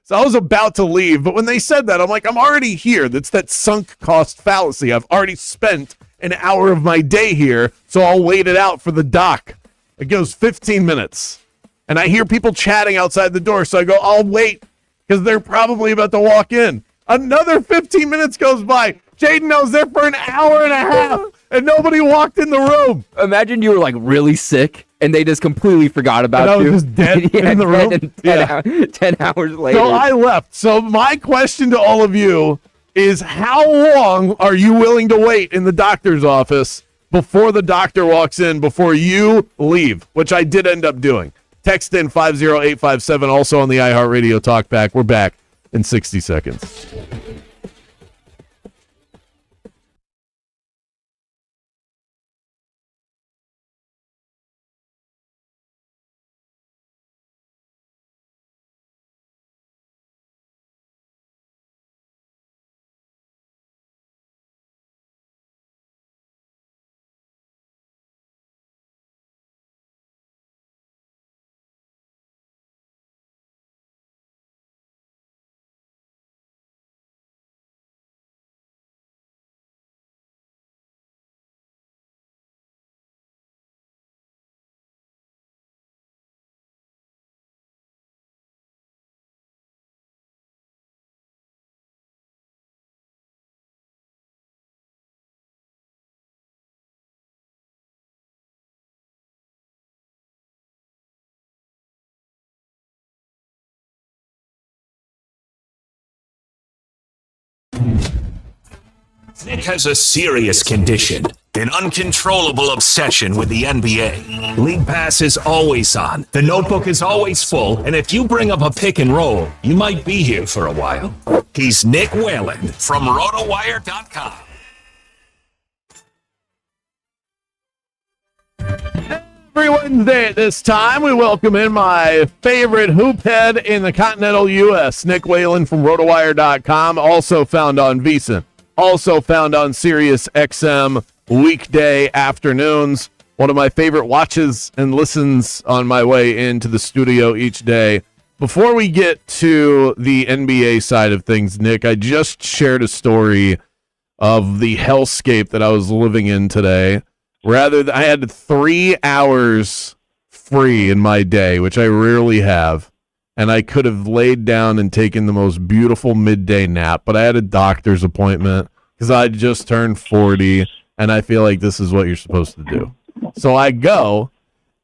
[SPEAKER 3] So I was about to leave, but when they said that, I'm like, I'm already here. That's that sunk cost fallacy. I've already spent an hour of my day here, so I'll wait it out for the doc. It goes 15 minutes. And I hear people chatting outside the door, so I go, I'll wait, because they're probably about to walk in. Another 15 minutes goes by. Jaden, I was there for an hour and a half, and nobody walked in the room.
[SPEAKER 4] Imagine you were like really sick, and they just completely forgot about
[SPEAKER 3] and I was
[SPEAKER 4] you.
[SPEAKER 3] just dead in the room.
[SPEAKER 4] 10 hours later.
[SPEAKER 3] So I left. So my question to all of you is, how long are you willing to wait in the doctor's office before the doctor walks in, before you leave, which I did end up doing? Text in 50857, also on the iHeart Radio Talkback. We're back in 60 seconds.
[SPEAKER 8] Nick has a serious condition, an uncontrollable obsession with the NBA. League Pass is always on, the notebook is always full, and if you bring up a pick and roll, you might be here for a while. He's Nick Whalen from RotoWire.com.
[SPEAKER 3] Every Wednesday at this time, we welcome in my favorite hoop head in the continental U.S., Nick Whalen from RotoWire.com, also found on VSiN. Also found on Sirius XM weekday afternoons. One of my favorite watches and listens on my way into the studio each day. Before we get to the NBA side of things, Nick, I just shared a story of the hellscape that I was living in today. I had 3 hours free in my day, which I rarely have. And I could have laid down and taken the most beautiful midday nap, but I had a doctor's appointment because I just turned 40, and I feel like this is what you're supposed to do. So I go,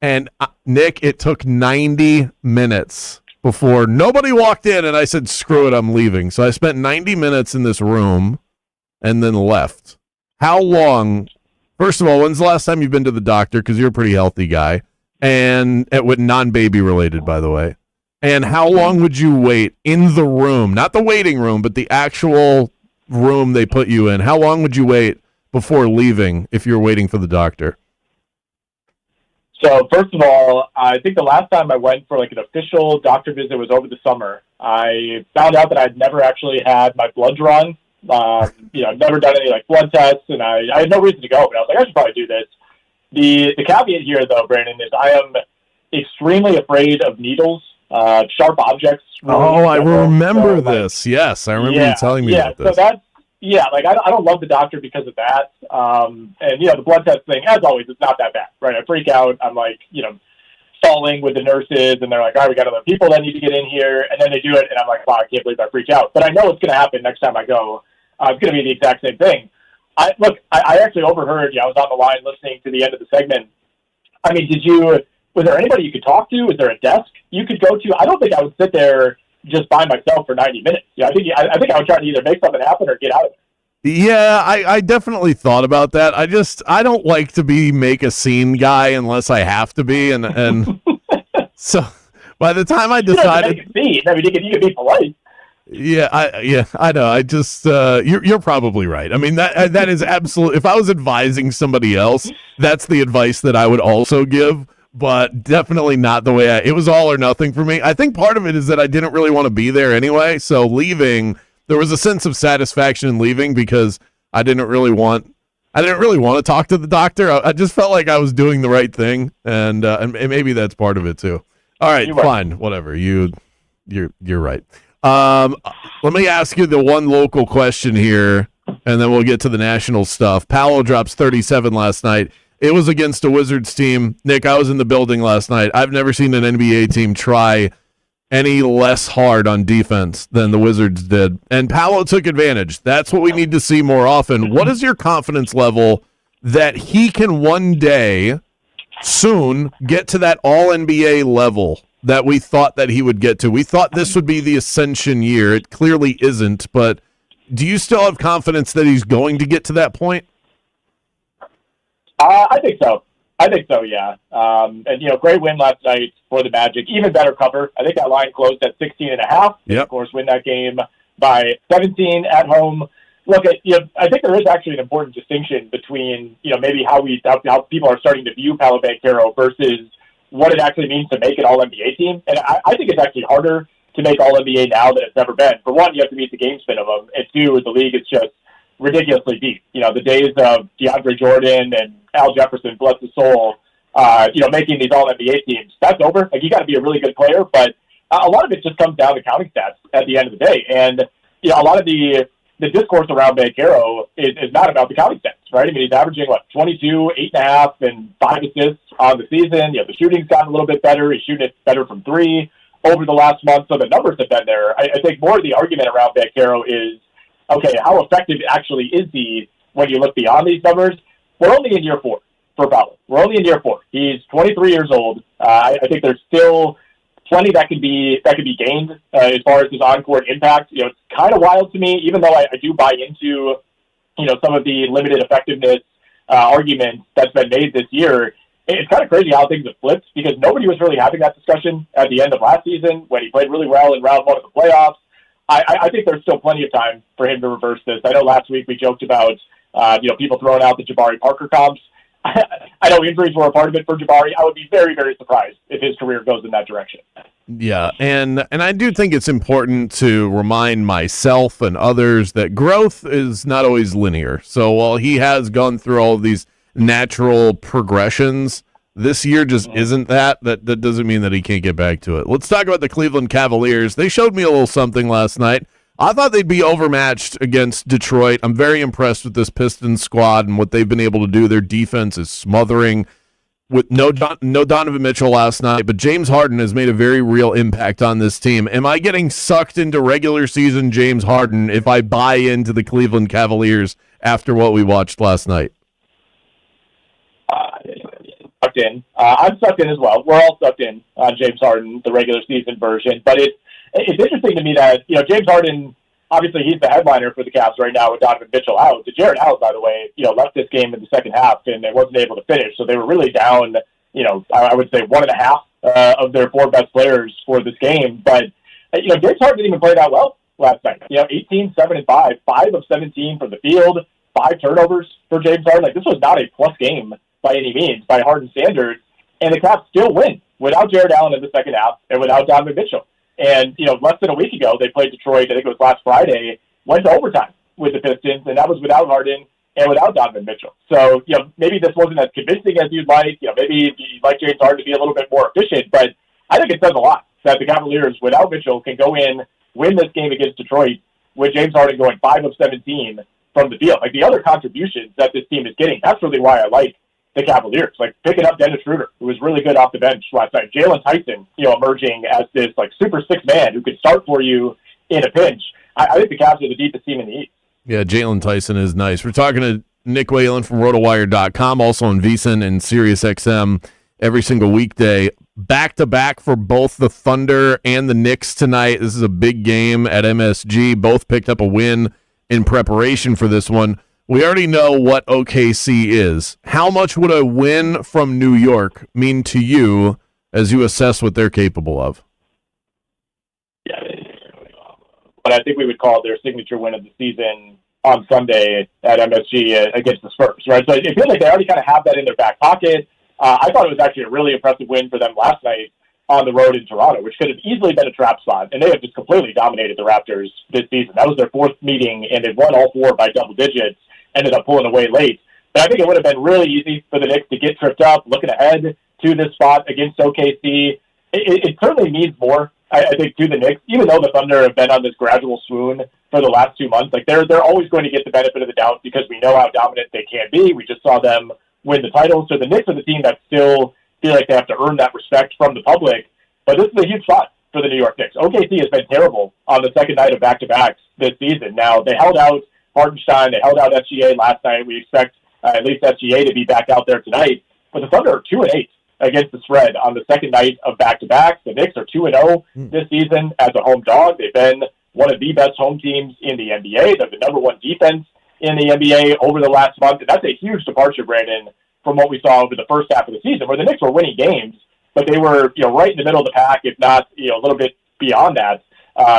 [SPEAKER 3] and Nick, it took 90 minutes before nobody walked in, and I said, screw it, I'm leaving. So I spent 90 minutes in this room and then left. How long? First of all, when's the last time you've been to the doctor? Because you're a pretty healthy guy, and with non-baby related, by the way. And how long would you wait in the room, not the waiting room, but the actual room they put you in? How long would you wait before leaving if you're waiting for the doctor?
[SPEAKER 6] So first of all, I think the last time I went for like an official doctor visit was over the summer. I found out that I'd never actually had my blood drawn. I've never done any like blood tests, and I had no reason to go, but I was like, I should probably do this. The caveat here, though, Brandon, is I am extremely afraid of needles. Sharp objects.
[SPEAKER 3] Oh, I remember this. Yes, I remember you telling me about this.
[SPEAKER 6] So that's, I don't love the doctor because of that. And, the blood test thing, as always, it's not that bad, right? I freak out. I'm like, stalling with the nurses, and they're like, all right, we got other people that need to get in here. And then they do it, and I'm like, wow, I can't believe I freaked out. But I know it's going to happen next time I go. It's going to be the exact same thing. I actually overheard, I was on the line listening to the end of the segment. I mean, was there anybody you could talk to? Is there a desk you could go to? I don't think I would sit there just by myself for 90 minutes. I think I would try to either make something happen or get out of it.
[SPEAKER 3] Yeah, I definitely thought about that. I don't like to make a scene guy unless I have to be, and so by the time I decided,
[SPEAKER 6] you can be polite.
[SPEAKER 3] Yeah, I know. I just you're probably right. I mean that is absolutely. If I was advising somebody else, that's the advice that I would also give. But definitely not the way it was all or nothing for me. I think part of it is that I didn't really want to be there anyway. So leaving, there was a sense of satisfaction in leaving because I didn't really want to talk to the doctor. I just felt like I was doing the right thing, and maybe that's part of it too. All right, fine, whatever. You're right. Let me ask you the one local question here, and then we'll get to the national stuff. Paolo drops 37 last night. It was against a Wizards team. Nick, I was in the building last night. I've never seen an NBA team try any less hard on defense than the Wizards did. And Paolo took advantage. That's what we need to see more often. What is your confidence level that he can one day, soon, get to that all-NBA level that we thought that he would get to? We thought this would be the ascension year. It clearly isn't. But do you still have confidence that he's going to get to that point?
[SPEAKER 6] I think so. Yeah. And, great win last night for the Magic. Even better cover. I think that line closed at 16.5.
[SPEAKER 3] Yep.
[SPEAKER 6] Of course, win that game by 17 at home. Look, I think there is actually an important distinction between, maybe how people are starting to view Paolo Banchero versus what it actually means to make an All-NBA team. And I think it's actually harder to make All-NBA now than it's ever been. For one, you have to meet the games minimum. And two, the league is just ridiculously deep. The days of DeAndre Jordan and Al Jefferson, bless his soul, making these All-NBA teams, that's over. Like, you got to be a really good player, but a lot of it just comes down to counting stats at the end of the day. And, a lot of the discourse around Banchero is not about the counting stats, right? I mean, he's averaging, 22, 8.5, and 5 assists on the season. The shooting's gotten a little bit better. He's shooting it better from 3 over the last month, so the numbers have been there. I think more of the argument around Banchero is, okay, how effective actually is he when you look beyond these numbers? We're only in year 4 for Paolo. We're only in year 4. He's 23 years old. I think there's still plenty that could be gained as far as his on-court impact. It's kind of wild to me, even though I do buy into some of the limited effectiveness arguments that's been made this year. It's kind of crazy how things have flipped because nobody was really having that discussion at the end of last season when he played really well in round one of the playoffs. I think there's still plenty of time for him to reverse this. I know last week we joked about people throwing out the Jabari Parker comps. I know injuries were a part of it for Jabari. I would be very, very surprised if his career goes in that direction.
[SPEAKER 3] Yeah, and I do think it's important to remind myself and others that growth is not always linear. So while he has gone through all of these natural progressions, this year just isn't that doesn't mean that he can't get back to it. Let's talk about the Cleveland Cavaliers. They showed me a little something last night. I thought they'd be overmatched against Detroit. I'm very impressed with this Pistons squad and what they've been able to do. Their defense is smothering. With no Donovan Mitchell last night, but James Harden has made a very real impact on this team. Am I getting sucked into regular season James Harden if I buy into the Cleveland Cavaliers after what we watched last night?
[SPEAKER 6] Sucked in. I'm sucked in as well. We're all sucked in on James Harden, the regular season version. But it's interesting to me that James Harden, obviously he's the headliner for the Cavs right now with Donovan Mitchell out. Jared Allen, by the way, left this game in the second half and they wasn't able to finish. So they were really down, I would say 1.5 of their 4 best players for this game. But, James Harden didn't even play that well last night. 18, 7, and 5, 5 of 17 from the field, 5 turnovers for James Harden. Like, this was not a plus game by any means by Harden standards. And the Cavs still win without Jared Allen in the second half and without Donovan Mitchell. And, less than a week ago, they played Detroit, I think it was last Friday, went to overtime with the Pistons, and that was without Harden and without Donovan Mitchell. So, maybe this wasn't as convincing as you'd like. Maybe you'd like James Harden to be a little bit more efficient, but I think it says a lot that the Cavaliers, without Mitchell, can go in, win this game against Detroit with James Harden going 5 of 17 from the field. Like, the other contributions that this team is getting, that's really why I like the Cavaliers, like picking up Dennis Schroeder, who was really good off the bench last night. Jalen Tyson, emerging as this super six man who could start for you in a pinch. I think the Cavs are the deepest team in the East.
[SPEAKER 3] Yeah, Jalen Tyson is nice. We're talking to Nick Whalen from RotoWire.com, also on VSiN and SiriusXM every single weekday. Back-to-back for both the Thunder and the Knicks tonight. This is a big game at MSG. Both picked up a win in preparation for this one. We already know what OKC is. How much would a win from New York mean to you as you assess what they're capable of?
[SPEAKER 6] Yeah, but I think we would call it their signature win of the season on Sunday at MSG against the Spurs, right? So it feels like they already kind of have that in their back pocket. I thought it was actually a really impressive win for them last night on the road in Toronto, which could have easily been a trap spot, and they have just completely dominated the Raptors this season. That was their 4th meeting, and they've won all 4 by double digits. Ended up pulling away late. But I think it would have been really easy for the Knicks to get tripped up, looking ahead to this spot against OKC. It certainly means more, I think, to the Knicks, even though the Thunder have been on this gradual swoon for the last 2 months. Like, they're always going to get the benefit of the doubt because we know how dominant they can be. We just saw them win the title. So the Knicks are the team that still feel like they have to earn that respect from the public. But this is a huge spot for the New York Knicks. OKC has been terrible on the second night of back-to-backs this season. Now, they held out Hartenstein, they held out SGA last night. We expect at least SGA to be back out there tonight. But the Thunder are 2-8 against the spread on the second night of back-to-backs. The Knicks are 2-0 this season as a home dog. They've been one of the best home teams in the NBA. They're the number 1 defense in the NBA over the last month. And that's a huge departure, Brandon, from what we saw over the first half of the season, where the Knicks were winning games, but they were right in the middle of the pack, if not a little bit beyond that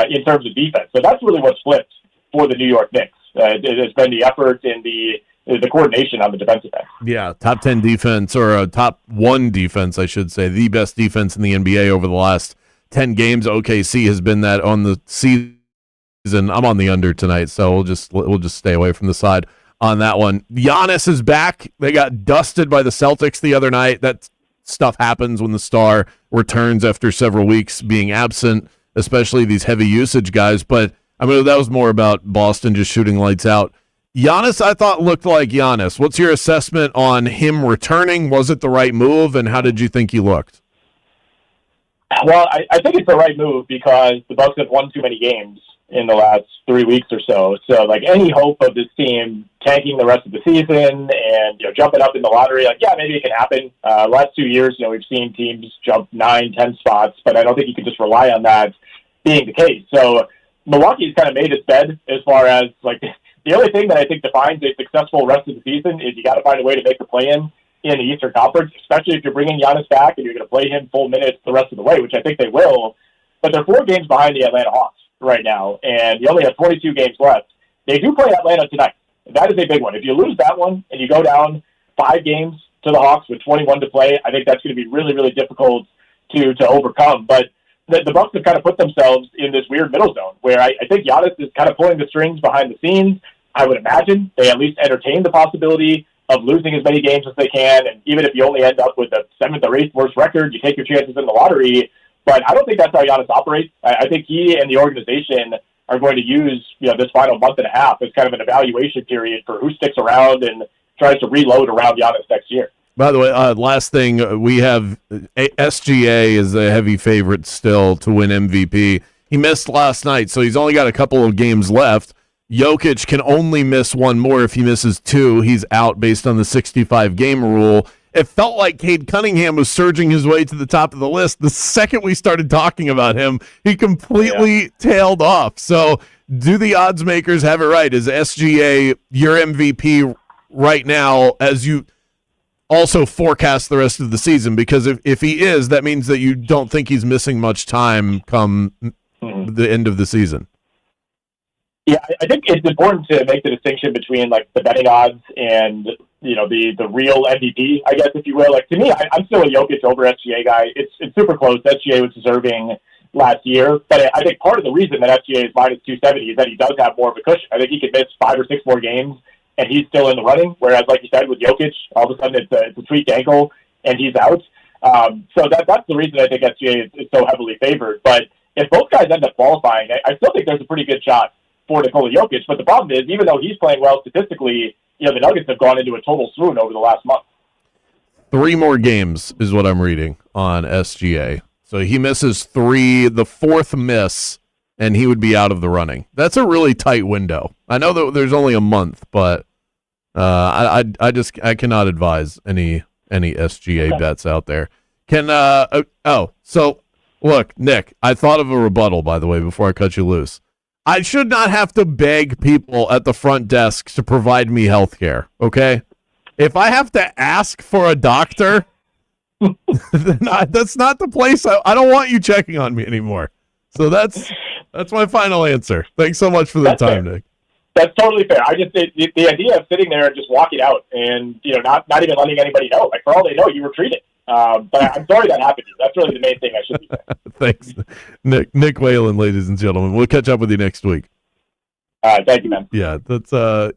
[SPEAKER 6] in terms of defense. So that's really what's flipped for the New York Knicks. It has been the effort and the coordination on the defensive end.
[SPEAKER 3] Yeah, top 10 defense, or a top 1 defense, I should say, the best defense in the NBA over the last 10 games. OKC has been that on the season. I'm on the under tonight, so we'll just stay away from the side on that one. Giannis is back. They got dusted by the Celtics the other night. That stuff happens when the star returns after several weeks being absent, especially these heavy usage guys. But I mean, that was more about Boston just shooting lights out. Giannis, I thought, looked like Giannis. What's your assessment on him returning? Was it the right move, and how did you think he looked?
[SPEAKER 6] Well, I think it's the right move because the Bucks have won too many games in the last 3 weeks or so. So, like, any hope of this team tanking the rest of the season and, jumping up in the lottery, maybe it can happen. Last 2 years, we've seen teams jump 9-10 spots, but I don't think you can just rely on that being the case. So Milwaukee's kind of made its bed as far as, the only thing that I think defines a successful rest of the season is you got to find a way to make the play-in the Eastern Conference, especially if you're bringing Giannis back and you're going to play him full minutes the rest of the way, which I think they will. But they're 4 games behind the Atlanta Hawks right now, and you only have 22 games left. They do play Atlanta tonight. That is a big one. If you lose that one and you go down 5 games to the Hawks with 21 to play, I think that's going to be really, really difficult to overcome. But the Bucks have kind of put themselves in this weird middle zone where I think Giannis is kind of pulling the strings behind the scenes. I would imagine they at least entertain the possibility of losing as many games as they can, and even if you only end up with the 7th or 8th worst record, you take your chances in the lottery. But I don't think that's how Giannis operates. I think he and the organization are going to use this final month and a half as kind of an evaluation period for who sticks around and tries to reload around Giannis next year.
[SPEAKER 3] By the way, last thing, we have SGA is a heavy favorite still to win MVP. He missed last night, so he's only got a couple of games left. Jokic can only miss one more. If he misses 2, he's out based on the 65-game rule. It felt like Cade Cunningham was surging his way to the top of the list. The second we started talking about him, he completely tailed off. So do the odds makers have it right? Is SGA your MVP right now as you also forecast the rest of the season? Because if he is, that means that you don't think he's missing much time come the end of the season.
[SPEAKER 6] Yeah, I think it's important to make the distinction between the betting odds and the real MVP, I guess, if you will. To me, I'm still a Jokic over SGA guy. It's super close. SGA was deserving last year, but I think part of the reason that SGA is minus 270 is that he does have more of a cushion. I think he could miss 5 or 6 more games and he's still in the running. Whereas, like you said, with Jokic, all of a sudden it's a tweaked ankle and he's out. So that's the reason I think SGA is so heavily favored. But if both guys end up qualifying, I still think there's a pretty good shot for Nikola Jokic. But the problem is, even though he's playing well statistically, the Nuggets have gone into a total swoon over the last month.
[SPEAKER 3] 3 more games is what I'm reading on SGA. So he misses 3, the 4th miss, and he would be out of the running. That's a really tight window. I know that there's only a month, but I cannot advise any SGA bets out there. So look, Nick, I thought of a rebuttal, by the way, before I cut you loose. I should not have to beg people at the front desk to provide me health care, okay? If I have to ask for a doctor, then that's not the place. I don't want you checking on me anymore. So that's my final answer. Thanks so much for the time, fair. Nick.
[SPEAKER 6] That's totally fair. I just the idea of sitting there and just walking out and not even letting anybody know. For all they know, you were treated. But I'm sorry that happened to you. That's really the main thing I should be saying.
[SPEAKER 3] Thanks, Nick Whalen, ladies and gentlemen. We'll catch up with you next week.
[SPEAKER 6] Thank you, man.
[SPEAKER 3] Yeah, that's the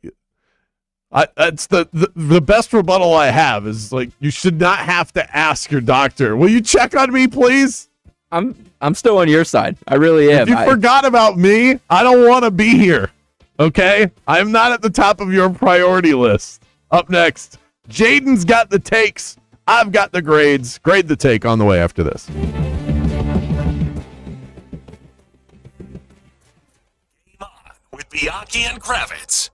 [SPEAKER 3] best rebuttal I have is you should not have to ask your doctor. Will you check on me, please?
[SPEAKER 4] I'm still on your side. I really am.
[SPEAKER 3] If you forgot about me, I don't want to be here. Okay? I'm not at the top of your priority list. Up next, Jaden's got the takes. I've got the grades. Grade the take on the way after this.
[SPEAKER 8] With Bianchi and Kravitz.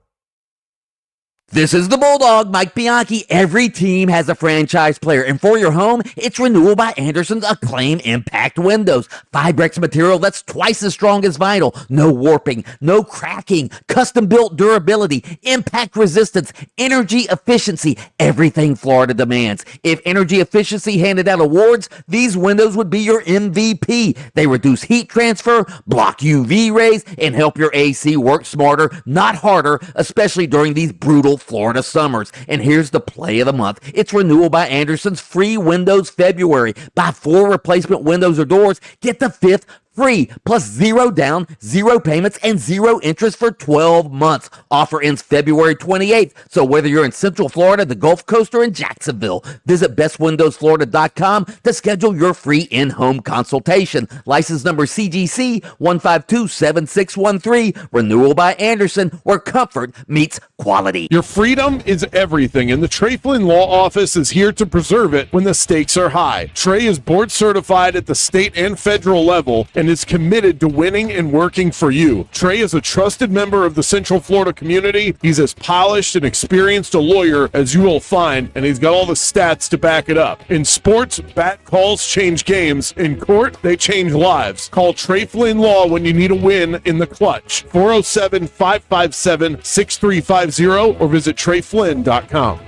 [SPEAKER 9] This is the Bulldog, Mike Bianchi. Every team has a franchise player, and for your home, it's Renewal by Anderson's Acclaim Impact Windows. Fibrex material that's twice as strong as vinyl. No warping, no cracking, custom-built durability, impact resistance, energy efficiency, everything Florida demands. If energy efficiency handed out awards, these windows would be your MVP. They reduce heat transfer, block UV rays, and help your AC work smarter, not harder, especially during these brutal Florida summers. And here's the play of the month. It's Renewal by Anderson's free Windows February. Buy 4 replacement windows or doors, get the 5th Free, plus 0 down, 0 payments, and 0 interest for 12 months. Offer ends February 28th. So whether you're in Central Florida, the Gulf Coast, or in Jacksonville, visit bestwindowsflorida.com to schedule your free in-home consultation. License number CGC 1527613. Renewal by Anderson, where comfort meets quality.
[SPEAKER 3] Your freedom is everything, and the Trey Flynn Law Office is here to preserve it when the stakes are high. Trey is board certified at the state and federal level and is committed to winning and working for you. Trey is a trusted member of the Central Florida community. He's as polished and experienced a lawyer as you will find, and he's got all the stats to back it up. In sports, bat calls change games. In court, they change lives. Call Trey Flynn Law when you need a win in the clutch. 407-557-6350 or visit TreyFlynn.com.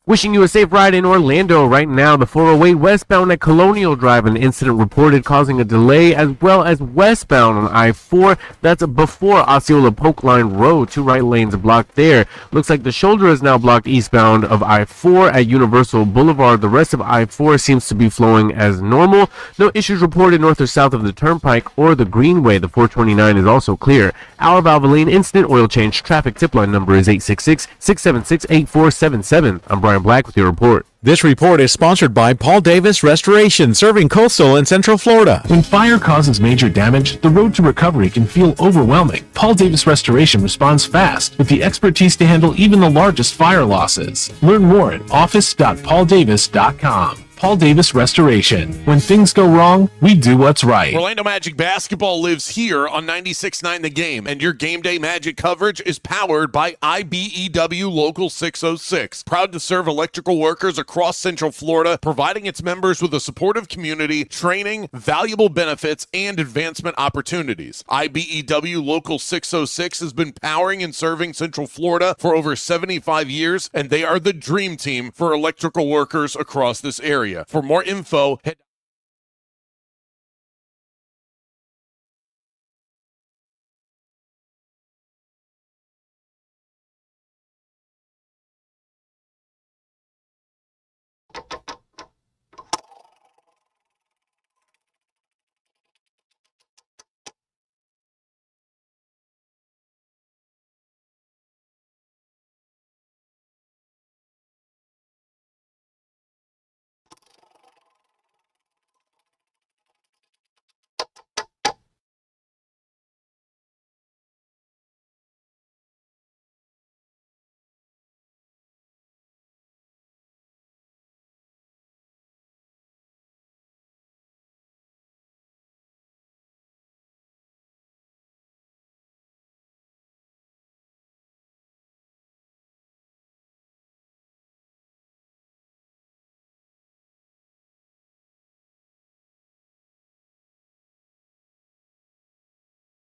[SPEAKER 7] Wishing you a safe ride in Orlando right now. The 408 westbound at Colonial Drive, an incident reported causing a delay, as well as westbound on I-4. That's before Osceola Polk Line Road. 2 right lanes are blocked there. Looks like the shoulder is now blocked eastbound of I-4 at Universal Boulevard. The rest of I-4 seems to be flowing as normal. No issues reported north or south of the Turnpike or the Greenway. The 429 is also clear. Our Valvoline instant oil change traffic tip line number is 866-676-8477. I'm Brian Black with your report.
[SPEAKER 10] This report is sponsored by Paul Davis Restoration, serving coastal and central Florida.
[SPEAKER 11] When fire causes major damage, the road to recovery can feel overwhelming. Paul Davis Restoration responds fast with the expertise to handle even the largest fire losses. Learn more at office.pauldavis.com. Paul Davis Restoration. When things go wrong, we do what's right.
[SPEAKER 3] Orlando Magic basketball lives here on 96.9 The Game, and your game day Magic coverage is powered by IBEW Local 606. Proud to serve electrical workers across Central Florida, providing its members with a supportive community, training, valuable benefits, and advancement opportunities. IBEW Local 606 has been powering and serving Central Florida for over 75 years, and they are the dream team for electrical workers across this area. For more info, head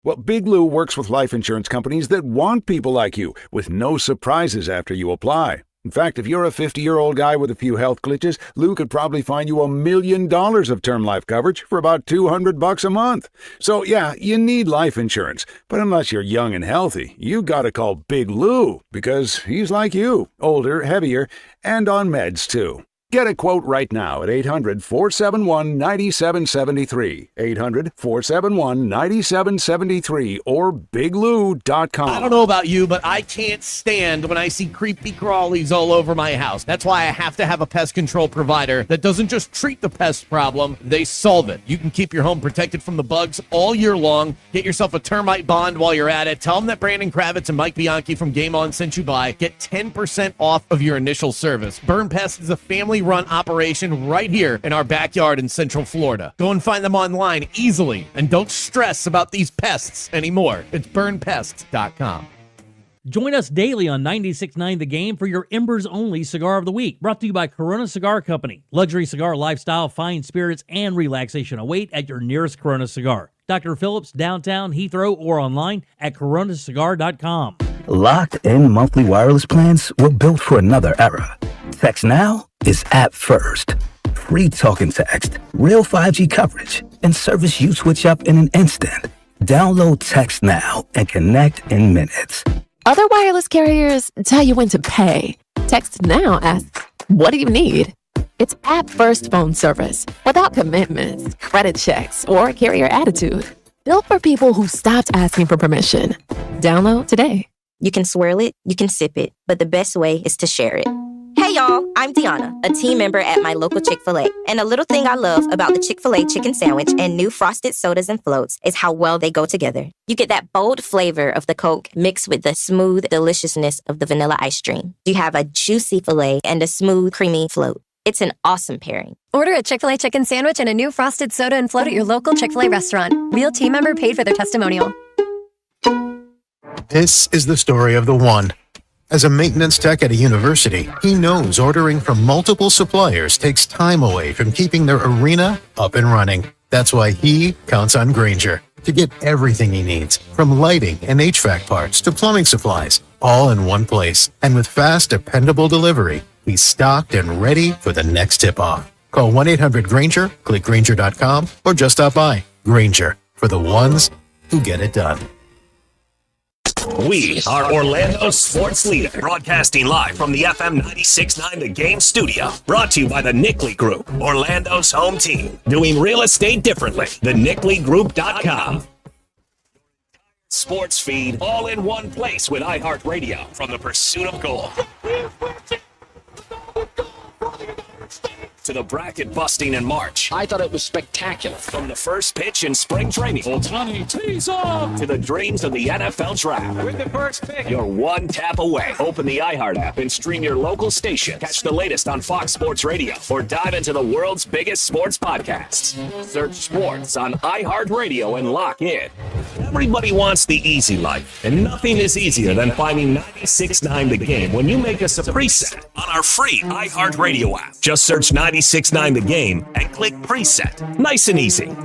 [SPEAKER 12] Well, Big Lou works with life insurance companies that want people like you, with no surprises after you apply. In fact, if you're a 50-year-old guy with a few health glitches, Lou could probably find you $1 million of term life coverage for about $200 a month. So yeah, you need life insurance, but unless you're young and healthy, you gotta call Big Lou, because he's like you, older, heavier, and on meds too. Get a quote right now at 800-471-9773, 800-471-9773, or biglou.com.
[SPEAKER 13] I don't know about you, but I can't stand when I see creepy crawlies all over my house. That's why I have to have a pest control provider that doesn't just treat the pest problem, they solve it. You can keep your home protected from the bugs all year long. Get yourself a termite bond while you're at it. Tell them that Brandon Kravitz and Mike Bianchi from Game On sent you by. Get 10% off of your initial service. Burn Pest is a family-run operation right here in our backyard in Central Florida. Go and find them online easily, and don't stress about these pests anymore. It's burnpests.com.
[SPEAKER 14] Join us daily on 96.9 The Game for your Embers-only Cigar of the Week, brought to you by Corona Cigar Company. Luxury cigar lifestyle, fine spirits, and relaxation await at your nearest Corona Cigar. Dr. Phillips, downtown, Heathrow, or online at coronacigar.com.
[SPEAKER 1] Locked-in monthly wireless plans were built for another era. Text Now is app first. Free talking text, real 5G coverage, and service you switch up in an instant. Download Text Now and connect in minutes.
[SPEAKER 2] Other wireless carriers tell you when to pay. Text Now asks, what do you need? It's app-first phone service without commitments, credit checks, or carrier attitude. Built for people who stopped asking for permission. Download today.
[SPEAKER 5] You can swirl it, you can sip it, but the best way is to share it. Hey y'all, I'm Deanna, a team member at my local Chick-fil-A. And a little thing I love about the Chick-fil-A chicken sandwich and new frosted sodas and floats is how well they go together. You get that bold flavor of the Coke mixed with the smooth deliciousness of the vanilla ice cream. You have a juicy filet and a smooth, creamy float. It's an awesome pairing.
[SPEAKER 15] Order a Chick-fil-A chicken sandwich and a new frosted soda and float at your local Chick-fil-A restaurant. Real team member paid for their testimonial.
[SPEAKER 16] This is the story of the one. As a maintenance tech at a university, he knows ordering from multiple suppliers takes time away from keeping their arena up and running. That's why he counts on Grainger to get everything he needs, from lighting and HVAC parts to plumbing supplies, all in one place. And with fast, dependable delivery, he's stocked and ready for the next tip-off. Call 1-800-GRAINGER, click Grainger.com, or just stop by. Grainger, for the ones who get it done.
[SPEAKER 8] We are Orlando's sports leader, broadcasting live from the FM 96.9 The Game studio. Brought to you by the Nickley Group, Orlando's home team. Doing real estate differently. TheNickleyGroup.com. Sports feed all in one place with iHeart Radio from the pursuit of gold to the bracket busting in March. I thought it was spectacular. From the first pitch in spring training, Ohtani tees off, to the dreams of the NFL draft. With the first pick, you're one tap away. Open the iHeart app and stream your local station. Catch the latest on Fox Sports Radio or dive into the world's biggest sports podcasts. Search sports on iHeart Radio and lock in. Everybody wants the easy life, and nothing is easier than finding 96.9 The Game when you make us a preset on our free iHeart Radio app. Just search 96.9 The Game and click preset. Nice and easy.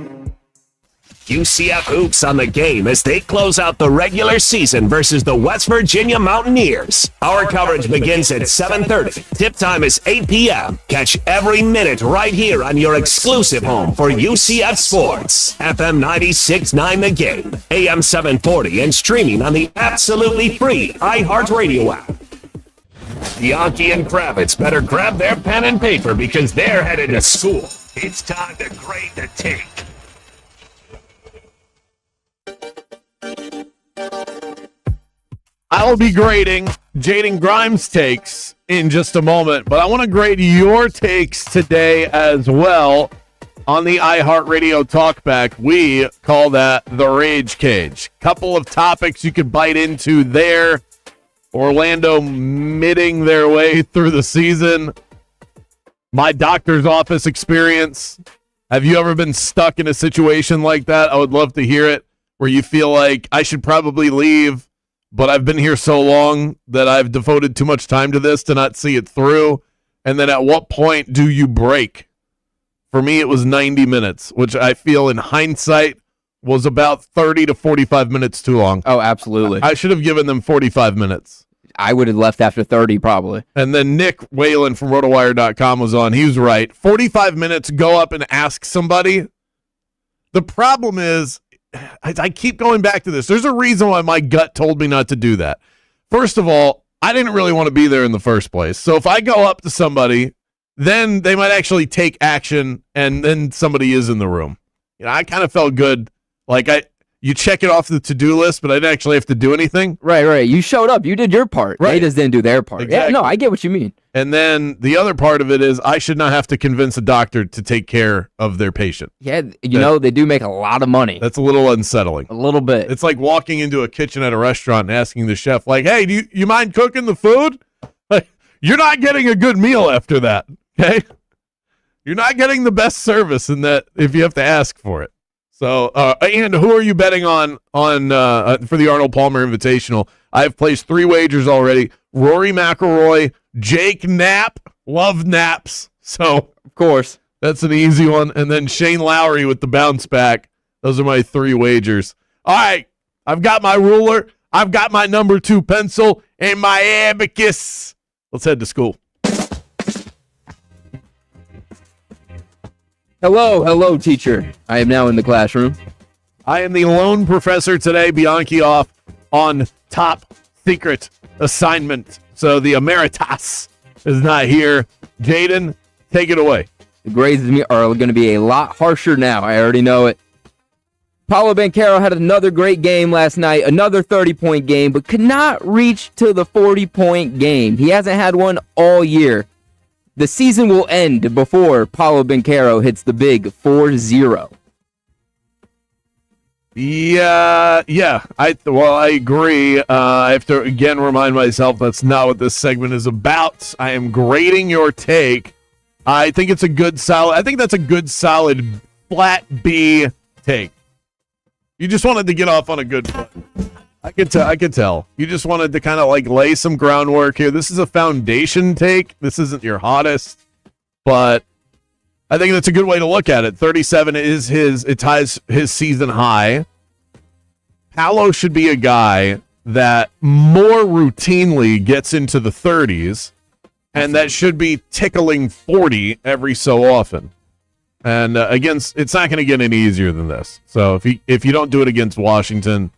[SPEAKER 8] UCF hoops on The Game as they close out the regular season versus the West Virginia Mountaineers. Our coverage begins at 7:30. Tip time is 8 p.m. Catch every minute right here on your exclusive home for UCF Sports. FM 96.9 The Game, AM 740, and streaming on the absolutely free iHeartRadio app. Bianchi and Kravitz better grab their pen and paper because they're headed to school. It's time to grade the tape.
[SPEAKER 3] I will be grading Jaden Grimes' takes in just a moment, but I want to grade your takes today as well on the iHeartRadio Talkback. We call that the Rage Cage. Couple of topics you could bite into there. Orlando mitting their way through the season. My doctor's office experience. Have you ever been stuck in a situation like that? I would love to hear it, where you feel like I should probably leave, but I've been here so long that I've devoted too much time to this to not see it through. And then at what point do you break? For me, it was 90 minutes, which I feel in hindsight was about 30 to 45 minutes too long.
[SPEAKER 4] Oh, absolutely.
[SPEAKER 3] I should have given them 45 minutes.
[SPEAKER 4] I would have left after 30 probably.
[SPEAKER 3] And then Nick Whalen from RotoWire.com was on. He was right. 45 minutes, go up and ask somebody. The problem is, I keep going back to this. There's a reason why my gut told me not to do that. First of all, I didn't really want to be there in the first place. So if I go up to somebody, then they might actually take action, and then somebody is in the room. You know, I kind of felt good. Like, you check it off the to-do list, but I didn't actually have to do anything.
[SPEAKER 4] Right. You showed up. You did your part.
[SPEAKER 3] Right.
[SPEAKER 4] They just didn't do their part.
[SPEAKER 3] Exactly.
[SPEAKER 4] Yeah, no, I get what you mean.
[SPEAKER 3] And then the other part of it is I should not have to convince a doctor to take care of their patient.
[SPEAKER 4] Yeah, know, they do make a lot of money.
[SPEAKER 3] That's a little unsettling.
[SPEAKER 4] A little bit.
[SPEAKER 3] It's like walking into a kitchen at a restaurant and asking the chef, like, hey, do you mind cooking the food? Like, you're not getting a good meal after that, okay? You're not getting the best service in that if you have to ask for it. So, and who are you betting on for the Arnold Palmer Invitational? I've placed 3 wagers already. Rory McIlroy, Jake Knapp, love naps. So,
[SPEAKER 4] of course,
[SPEAKER 3] that's an easy one. And then Shane Lowry with the bounce back. Those are my 3 wagers. All right, I've got my ruler. I've got my number 2 pencil and my abacus. Let's head to school.
[SPEAKER 4] Hello, teacher. I am now in the classroom.
[SPEAKER 3] I am the lone professor today. Bianchi off on top secret assignment. So the emeritus is not here. Jaden, take it away.
[SPEAKER 4] The grades are going to be a lot harsher now. I already know it. Paolo Banchero had another great game last night, another 30-point game, but could not reach to the 40-point game. He hasn't had one all year. The season will end before Paolo Banchero hits the big 4-0.
[SPEAKER 3] Yeah. I agree. I have to again remind myself that's not what this segment is about. I am grading your take. I think it's a good solid. I think that's a good solid flat B take. You just wanted to get off on a good foot. I could tell. You just wanted to kind of like lay some groundwork here. This is a foundation take. This isn't your hottest, but I think that's a good way to look at it. 37 is it ties his season high. Paolo should be a guy that more routinely gets into the 30s, and that should be tickling 40 every so often. And again, it's not going to get any easier than this. So if you don't do it against Washington,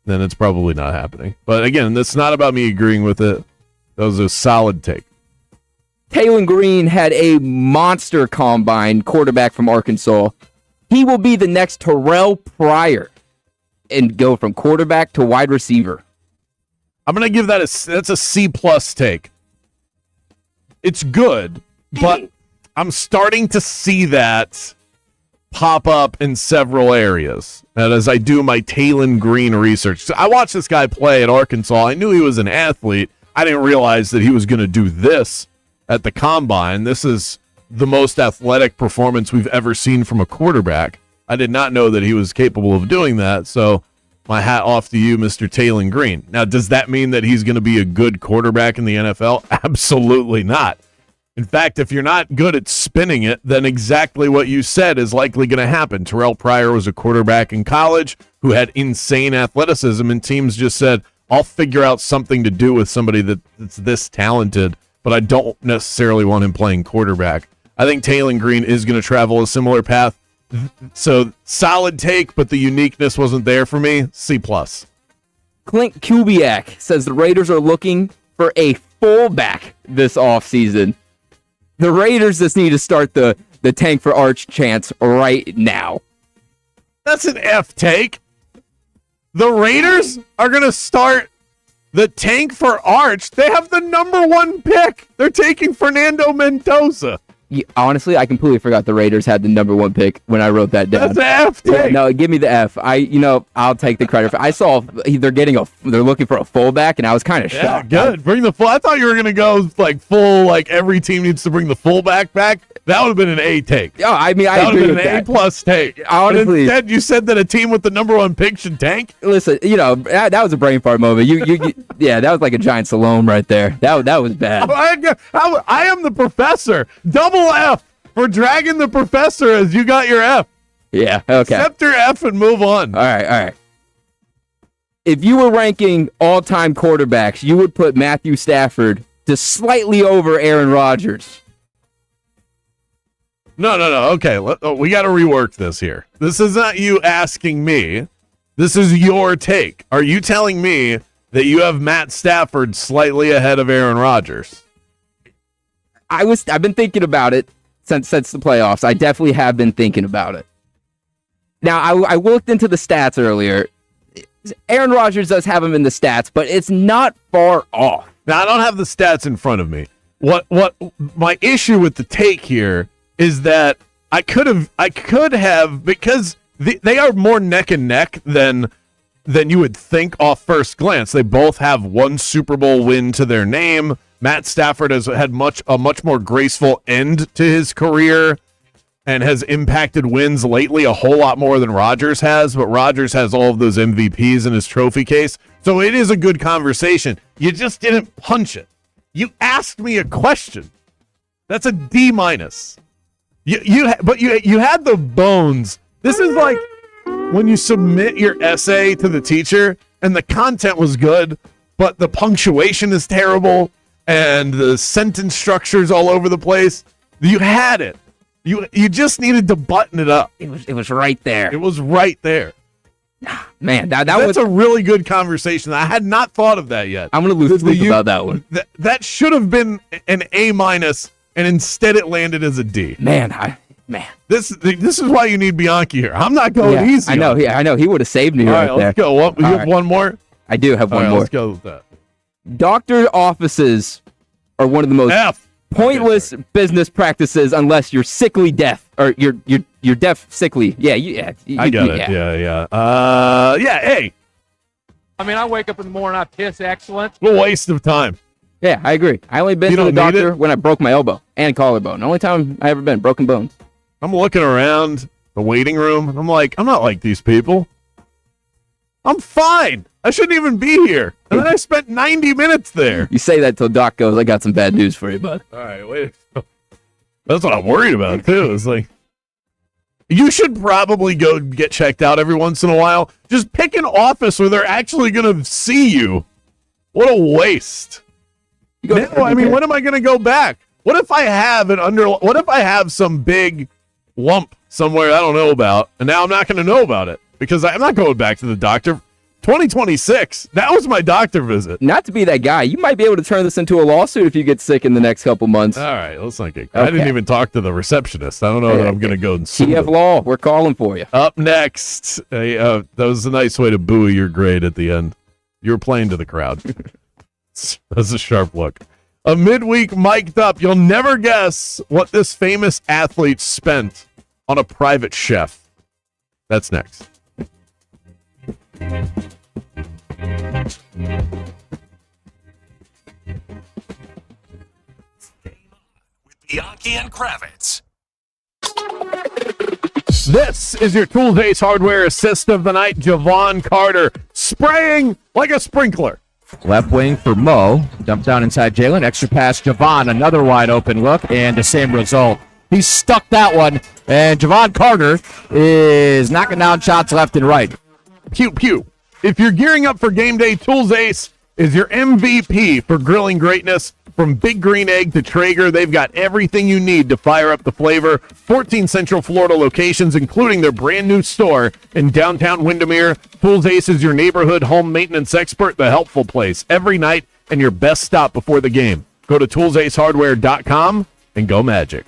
[SPEAKER 3] then it's probably not happening. But again, that's not about me agreeing with it. That was a solid take.
[SPEAKER 4] Taylon Green had a monster combine, quarterback from Arkansas. He will be the next Terrell Pryor and go from quarterback to wide receiver.
[SPEAKER 3] I'm going to give that's a C+ take. It's good, but I'm starting to see that pop up in several areas. And as I do my Taylon Green research, so I watched this guy play at Arkansas. I knew he was an athlete. I didn't realize that he was going to do this at the combine. This is the most athletic performance we've ever seen from a quarterback. I did not know that he was capable of doing that. So my hat off to you, Mr. Taylon Green. Now, does that mean that he's going to be a good quarterback in the NFL? Absolutely not. In fact, if you're not good at spinning it, then exactly what you said is likely going to happen. Terrell Pryor was a quarterback in college who had insane athleticism, and teams just said, I'll figure out something to do with somebody that's this talented, but I don't necessarily want him playing quarterback. I think Taylon Green is going to travel a similar path. So solid take, but the uniqueness wasn't there for me. C+.
[SPEAKER 4] Clint Kubiak says the Raiders are looking for a fullback this offseason. The Raiders just need to start the tank for Arch chants right now.
[SPEAKER 3] That's an F take. The Raiders are going to start the tank for Arch. They have the number 1 pick. They're taking Fernando Mendoza.
[SPEAKER 4] Honestly, I completely forgot the Raiders had the number 1 pick when I wrote that down.
[SPEAKER 3] That's an F take.
[SPEAKER 4] Yeah, no, give me the F. I'll take the credit. I saw they're looking for a fullback, and I was kind of shocked.
[SPEAKER 3] Good. Bring the full. I thought you were going to go like full, like every team needs to bring the fullback back. That would have been an A take.
[SPEAKER 4] Oh, I mean, I agree with that.
[SPEAKER 3] That would have been an A+ take.
[SPEAKER 4] Honestly,
[SPEAKER 3] but instead you said that a team with the number 1 pick should tank.
[SPEAKER 4] Listen, that was a brain fart moment. Yeah, that was like a giant Salome right there. That was bad.
[SPEAKER 3] I am the professor. Double F for dragging the professor as you got your F.
[SPEAKER 4] Yeah, okay.
[SPEAKER 3] Accept your F and move on.
[SPEAKER 4] All right. If you were ranking all-time quarterbacks, you would put Matthew Stafford to slightly over Aaron Rodgers.
[SPEAKER 3] No. Okay, we got to rework this here. This is not you asking me. This is your take. Are you telling me that you have Matt Stafford slightly ahead of Aaron Rodgers?
[SPEAKER 4] I've been thinking about it since the playoffs. I definitely have been thinking about it. Now, I looked into the stats earlier. Aaron Rodgers does have him in the stats, but it's not far off.
[SPEAKER 3] Now, I don't have the stats in front of me. What my issue with the take here is that I could have because they are more neck and neck than you would think off first glance. They both have 1 Super Bowl win to their name. Matt Stafford has had a much more graceful end to his career and has impacted wins lately a whole lot more than Rodgers has, but Rodgers has all of those MVPs in his trophy case. So it is a good conversation. You just didn't punch it. You asked me a question. That's a D-. You had the bones. This is like when you submit your essay to the teacher and the content was good, but the punctuation is terrible and the sentence structure is all over the place. You had it. You just needed to button it up.
[SPEAKER 4] It was right there.
[SPEAKER 3] It was right there.
[SPEAKER 4] Man, that's
[SPEAKER 3] a really good conversation. I had not thought of that yet.
[SPEAKER 4] I'm going to lose sleep about that one.
[SPEAKER 3] That should have been an A- and instead it landed as a D.
[SPEAKER 4] Man.
[SPEAKER 3] This is why you need Bianchi here. I'm not going easy.
[SPEAKER 4] I know. He would have saved me
[SPEAKER 3] All
[SPEAKER 4] right
[SPEAKER 3] right,
[SPEAKER 4] there.
[SPEAKER 3] let's go. You have one more?
[SPEAKER 4] I do have one
[SPEAKER 3] All right,
[SPEAKER 4] more.
[SPEAKER 3] Let's go with that.
[SPEAKER 4] Doctor offices are one of the most pointless business practices unless you're sickly deaf or you're deaf sickly. Yeah,
[SPEAKER 3] I got it. Yeah. Hey.
[SPEAKER 17] I mean, I wake up in the morning, I piss excellent.
[SPEAKER 3] A waste of time.
[SPEAKER 4] Yeah, I agree. I only been to the doctor when I broke my elbow and collarbone. The only time I ever been broken bones.
[SPEAKER 3] I'm looking around the waiting room, and I'm like, I'm not like these people. I'm fine. I shouldn't even be here. And then I spent 90 minutes there.
[SPEAKER 4] You say that till Doc goes, I got some bad news for you, bud.
[SPEAKER 3] All right, wait. That's what I'm worried about, too. It's like, you should probably go get checked out every once in a while. Just pick an office where they're actually going to see you. What a waste. Now, I mean, when am I going to go back? What if I have some big lump somewhere I don't know about, and now I'm not going to know about it because I'm not going back to the doctor. 2026, that was my doctor visit.
[SPEAKER 4] Not to be that guy, you might be able to turn this into a lawsuit if you get sick in the next couple months.
[SPEAKER 3] All right, let's not get. I didn't even talk to the receptionist. I don't know that I'm going to go and sue
[SPEAKER 4] TF
[SPEAKER 3] them.
[SPEAKER 4] Law, we're calling for you.
[SPEAKER 3] Up next, that was a nice way to buoy your grade at the end. You were playing to the crowd. That's a sharp look. A midweek mic'd up. You'll never guess what this famous athlete spent on a private chef. That's next.
[SPEAKER 8] Bianchi and Kravitz.
[SPEAKER 3] This is your Tools Ace Hardware assist of the night. Javon Carter spraying like a sprinkler.
[SPEAKER 18] Left wing for Mo. Dump down inside Jalen. Extra pass, Javon. Another wide open look, and the same result. He stuck that one, and Javon Carter is knocking down shots left and right.
[SPEAKER 3] Pew, pew. If you're gearing up for game day, Tools Ace is your MVP for grilling greatness. From Big Green Egg to Traeger, they've got everything you need to fire up the flavor. 14 Central Florida locations, including their brand new store in downtown Windermere. Tools Ace is your neighborhood home maintenance expert, the helpful place every night, and your best stop before the game. Go to toolsacehardware.com and go Magic.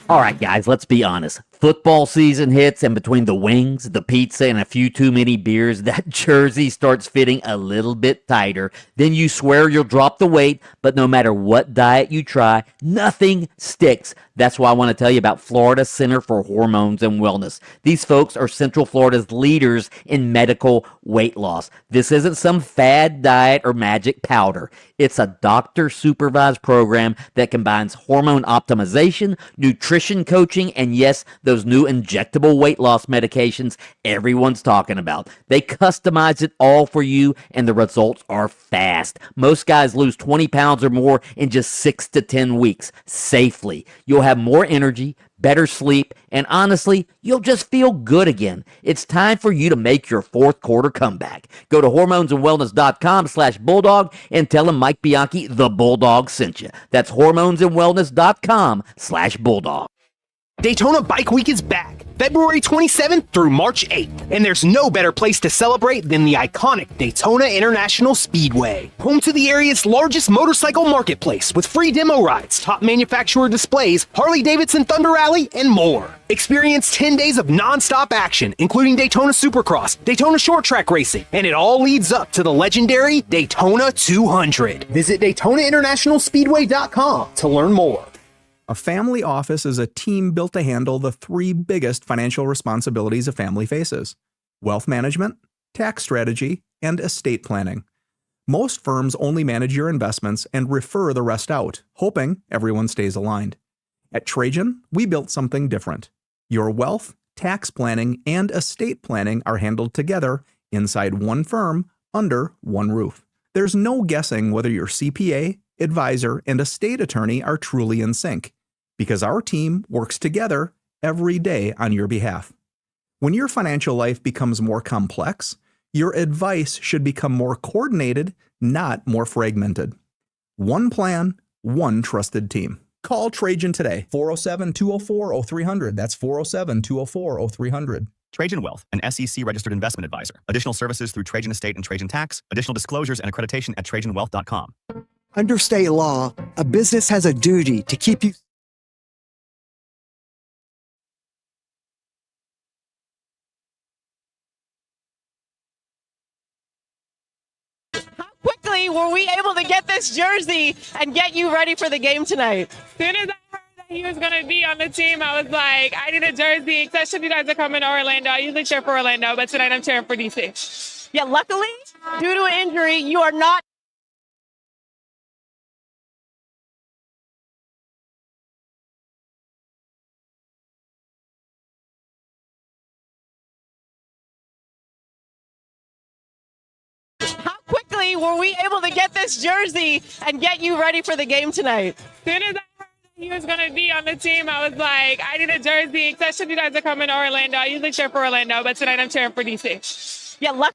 [SPEAKER 9] All right, guys, let's be honest. Football season hits, and between the wings, the pizza, and a few too many beers, that jersey starts fitting a little bit tighter. Then you swear you'll drop the weight, but no matter what diet you try, nothing sticks. That's why I want to tell you about Florida Center for Hormones and Wellness. These folks are Central Florida's leaders in medical weight loss. This isn't some fad diet or magic powder. It's a doctor-supervised program that combines hormone optimization, nutrition coaching, and yes, those new injectable weight loss medications everyone's talking about. They customize it all for you, and the results are fast. Most guys lose 20 pounds or more in just 6 to 10 weeks, safely. You'll have more energy, better sleep, and honestly, you'll just feel good again. It's time for you to make your fourth quarter comeback. Go to hormonesandwellness.com/bulldog and tell them Mike Bianchi, the Bulldog, sent you. That's hormonesandwellness.com/bulldog.
[SPEAKER 19] Daytona Bike Week is back, February 27th through March 8th, and there's no better place to celebrate than the iconic Daytona International Speedway, home to the area's largest motorcycle marketplace with free demo rides, top manufacturer displays, Harley-Davidson Thunder Rally, and more. Experience 10 days of non-stop action, including Daytona Supercross, Daytona Short Track Racing, and it all leads up to the legendary Daytona 200. Visit DaytonaInternationalSpeedway.com to learn more.
[SPEAKER 20] A family office is a team built to handle the three biggest financial responsibilities a family faces: wealth management, tax strategy, and estate planning. Most firms only manage your investments and refer the rest out, hoping everyone stays aligned. At Trajan, we built something different. Your wealth, tax planning, and estate planning are handled together inside one firm under one roof. There's no guessing whether your CPA, advisor, and estate attorney are truly in sync, because our team works together every day on your behalf. When your financial life becomes more complex, your advice should become more coordinated, not more fragmented. One plan, one trusted team. Call Trajan today, 407-204-0300. That's 407-204-0300.
[SPEAKER 21] Trajan Wealth, an SEC-registered investment advisor. Additional services through Trajan Estate and Trajan Tax. Additional disclosures and accreditation at TrajanWealth.com.
[SPEAKER 6] Under state law, a business has a duty to keep you.
[SPEAKER 22] Quickly were we able to get this jersey and get you ready for the game tonight?
[SPEAKER 23] As soon as I heard that he was going to be on the team, I was like, I need a jersey, especially if you guys are coming to Orlando. I usually cheer for Orlando, but tonight I'm cheering for DC.
[SPEAKER 22] Yeah, luckily, due to an injury, you are not. How quickly were we able to get this jersey and get you ready for the game tonight?
[SPEAKER 23] As soon as I heard that he was going to be on the team, I was like, I need a jersey, especially if you guys are coming to Orlando. I usually cheer for Orlando, but tonight I'm cheering for DC.
[SPEAKER 22] Yeah, luckily.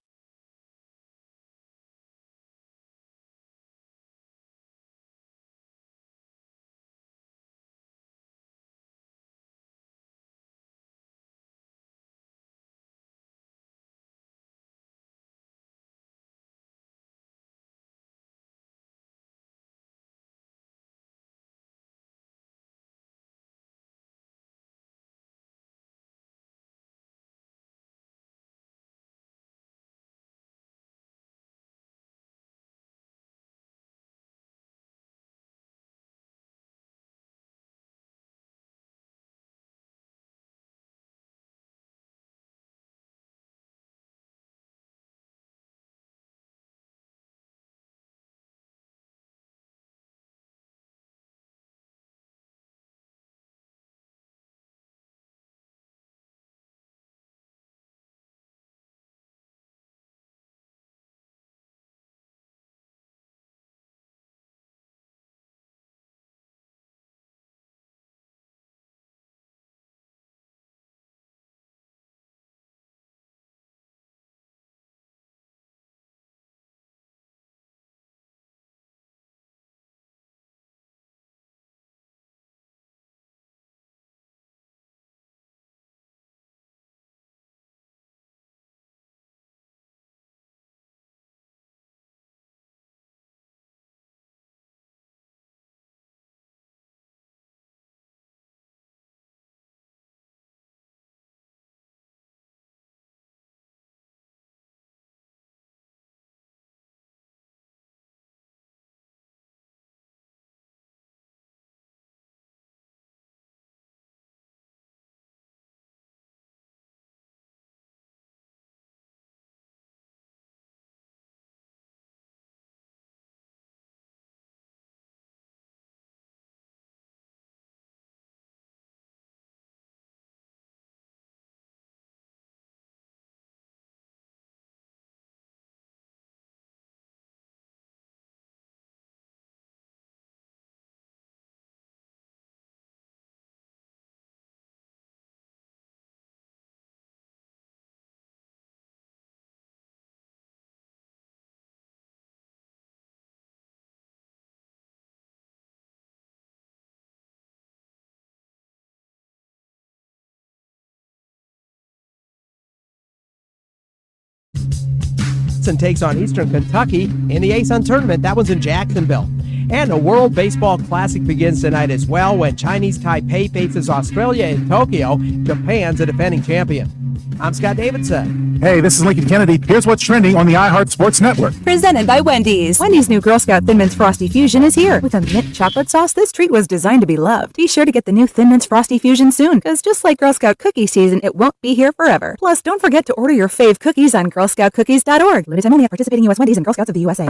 [SPEAKER 24] Takes on Eastern Kentucky in the ASUN tournament. That one's in Jacksonville. And the World Baseball Classic begins tonight as well when Chinese Taipei faces Australia in Tokyo. Japan's the defending champion. I'm Scott Davidson.
[SPEAKER 25] Hey, this is Lincoln Kennedy. Here's what's trending on the iHeart Sports Network.
[SPEAKER 26] Presented by Wendy's. Wendy's new Girl Scout Thin Mints Frosty Fusion is here. With a mint chocolate sauce, this treat was designed to be loved. Be sure to get the new Thin Mints Frosty Fusion soon, because just like Girl Scout cookie season, it won't be here forever. Plus, don't forget to order your fave cookies on girlscoutcookies.org. Limited time only at participating U.S. Wendy's and Girl Scouts of the USA.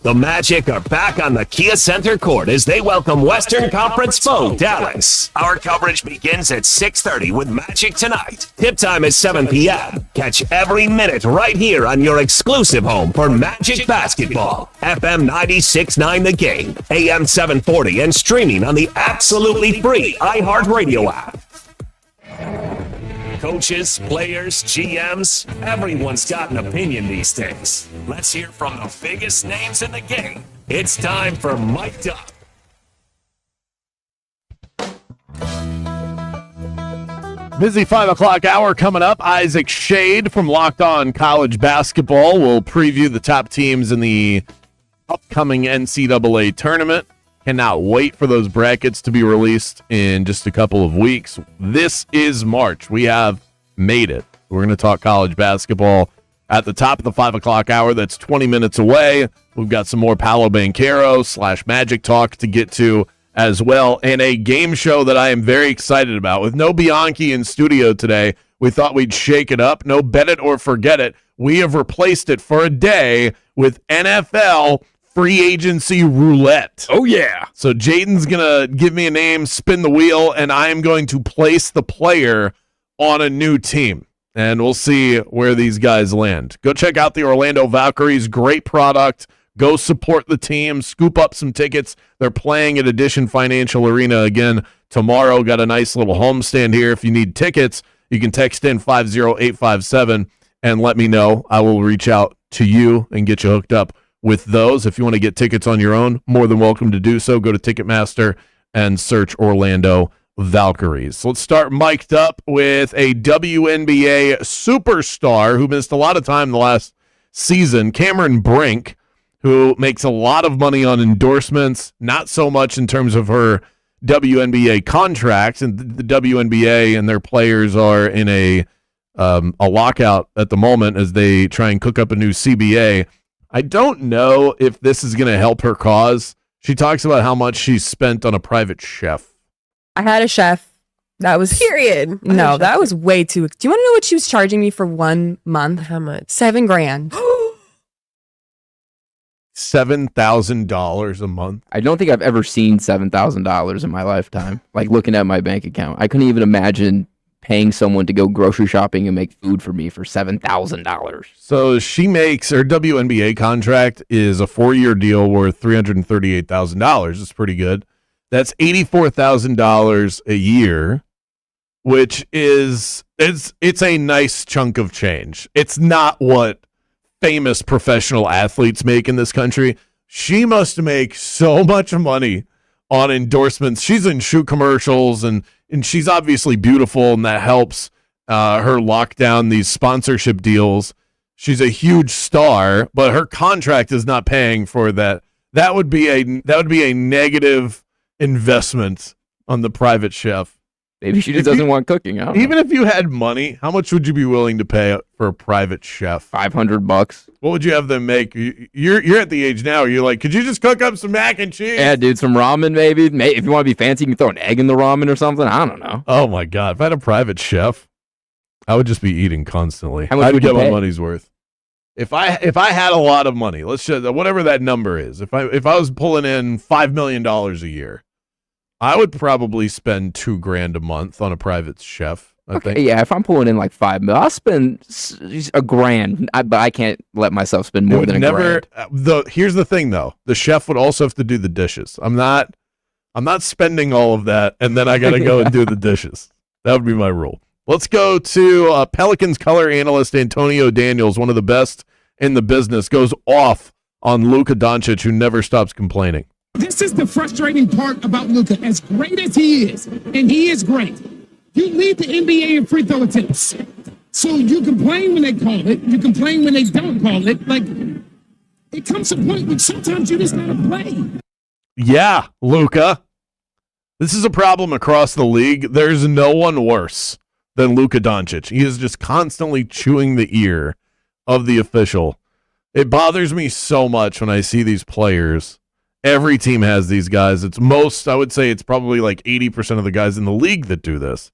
[SPEAKER 8] The Magic are back on the Kia Center court as they welcome Western Conference foe Dallas. Our coverage begins at 6:30 with Magic Tonight. Tip time is 7 p.m. Catch every minute right here on your exclusive home for Magic Basketball. FM 96.9 The Game, AM 740, and streaming on the absolutely free iHeart Radio app. Coaches, players, GMs, everyone's got an opinion these days. Let's hear from the biggest names in the game. It's time for Mic'd Up.
[SPEAKER 3] Busy 5 o'clock hour coming up. Isaac Shade from Locked On College Basketball will preview the top teams in the upcoming NCAA tournament. Cannot wait for those brackets to be released in just a couple of weeks. This is March. We have made it. We're going to talk college basketball at the top of the 5 o'clock hour. That's 20 minutes away. We've got some more Paolo Banchero / Magic talk to get to as well, and a game show that I am very excited about. With no Bianchi in studio today, we thought we'd shake it up. No bet it or forget it. We have replaced it for a day with NFL free agency roulette.
[SPEAKER 4] Oh, yeah.
[SPEAKER 3] So Jaden's going to give me a name, spin the wheel, and I am going to place the player on a new team. And we'll see where these guys land. Go check out the Orlando Valkyries. Great product. Go support the team. Scoop up some tickets. They're playing at Edition Financial Arena again tomorrow. Got a nice little homestand here. If you need tickets, you can text in 50857 and let me know. I will reach out to you and get you hooked up with those. If you want to get tickets on your own, more than welcome to do so. Go to Ticketmaster and search Orlando Valkyries. Let's start mic'd up with a WNBA superstar who missed a lot of time the last season, Cameron Brink, who makes a lot of money on endorsements, not so much in terms of her WNBA contracts. And the WNBA and their players are in a lockout at the moment as they try and cook up a new CBA. I don't know if this is going to help her cause. She talks about how much she's spent on a private chef.
[SPEAKER 7] I had a chef. That was
[SPEAKER 22] period.
[SPEAKER 7] No, that was way too. Do you want to know what she was charging me for 1 month?
[SPEAKER 22] How much?
[SPEAKER 7] $7,000.
[SPEAKER 3] $7,000 a month.
[SPEAKER 4] I don't think I've ever seen $7,000 in my lifetime. Like looking at my bank account, I couldn't even imagine paying someone to go grocery shopping and make food for me for $7,000.
[SPEAKER 3] So she makes, her WNBA contract is a 4-year deal worth $338,000. It's pretty good. That's $84,000 a year, which is it's a nice chunk of change. It's not what famous professional athletes make in this country. She must make so much money on endorsements. She's in shoe commercials, and she's obviously beautiful, and that helps her lock down these sponsorship deals. She's a huge star, but her contract is not paying for that. That would be a negative investment on the private chef.
[SPEAKER 4] Maybe she just doesn't want cooking. I don't know.
[SPEAKER 3] Even if you had money, how much would you be willing to pay for a private chef?
[SPEAKER 4] $500.
[SPEAKER 3] What would you have them make? You're at the age now. You're like, could you just cook up some mac and cheese?
[SPEAKER 4] Yeah, dude, some ramen maybe. If you want to be fancy, you can throw an egg in the ramen or something. I don't know.
[SPEAKER 3] Oh my God! If I had a private chef, I would just be eating constantly.
[SPEAKER 4] How much
[SPEAKER 3] I'd
[SPEAKER 4] would
[SPEAKER 3] get
[SPEAKER 4] you
[SPEAKER 3] my
[SPEAKER 4] pay?
[SPEAKER 3] money's worth. If I had a lot of money, let's just whatever that number is. If I was pulling in $5 million a year, I would probably spend $2,000 a month on a private chef. I think.
[SPEAKER 4] Yeah, if I'm pulling in like $5 million, I'll spend $1,000. But I can't let myself spend more than $1,000.
[SPEAKER 3] Here's the thing, though: the chef would also have to do the dishes. I'm not spending all of that, and then I got to go and do the dishes. That would be my rule. Let's go to Pelicans color analyst Antonio Daniels, one of the best in the business, goes off on Luka Doncic, who never stops complaining.
[SPEAKER 10] This is the frustrating part about Luka. As great as he is, and he is great, you lead the NBA in free throw attempts. So you complain when they call it, you complain when they don't call it. Like, it comes to a point where sometimes you just gotta play.
[SPEAKER 3] Yeah, Luka. This is a problem across the league. There's no one worse than Luka Doncic. He is just constantly chewing the ear of the official. It bothers me so much when I see these players. Every team has these guys. I would say it's probably like 80% of the guys in the league that do this.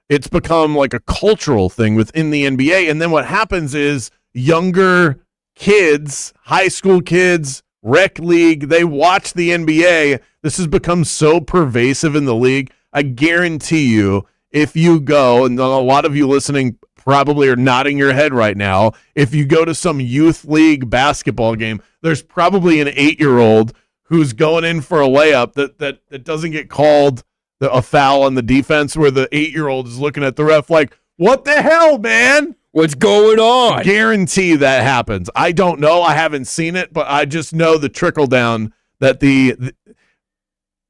[SPEAKER 3] It's become like a cultural thing within the NBA. And then what happens is younger kids, high school kids, rec league, they watch the NBA. This has become so pervasive in the league. I guarantee you, if you go, and a lot of you listening probably are nodding your head right now, if you go to some youth league basketball game, there's probably an 8-year-old who's going in for a layup that doesn't get called a foul on the defense, where the 8-year-old is looking at the ref like, what the hell, man?
[SPEAKER 4] What's going on?
[SPEAKER 3] Guarantee that happens. I don't know. I haven't seen it, but I just know the trickle down that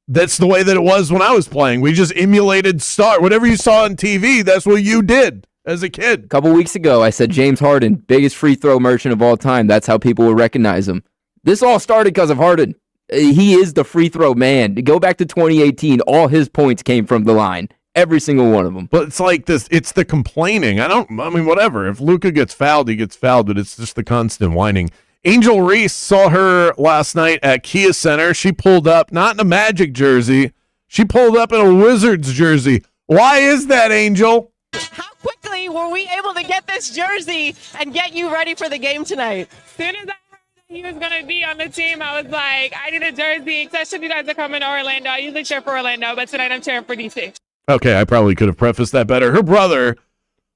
[SPEAKER 3] that's the way that it was when I was playing. We just emulated whatever you saw on TV, that's what you did as a kid.
[SPEAKER 4] A couple weeks ago, I said James Harden, biggest free throw merchant of all time. That's how people would recognize him. This all started because of Harden. He is the free throw man. To go back to 2018, all his points came from the line. Every single one of them.
[SPEAKER 3] But it's like this. It's the complaining. I mean, whatever. If Luka gets fouled, he gets fouled, but it's just the constant whining. Angel Reese, saw her last night at Kia Center. She pulled up, not in a Magic jersey. She pulled up in a Wizards jersey. Why is that, Angel?
[SPEAKER 22] How quickly were we able to get this jersey and get you ready for the game tonight?
[SPEAKER 23] As soon as I heard that he was going to be on the team, I was like, I need a jersey, especially if you guys are coming to Orlando. I usually cheer for Orlando, but tonight I'm cheering for DC.
[SPEAKER 3] Okay, I probably could have prefaced that better. Her brother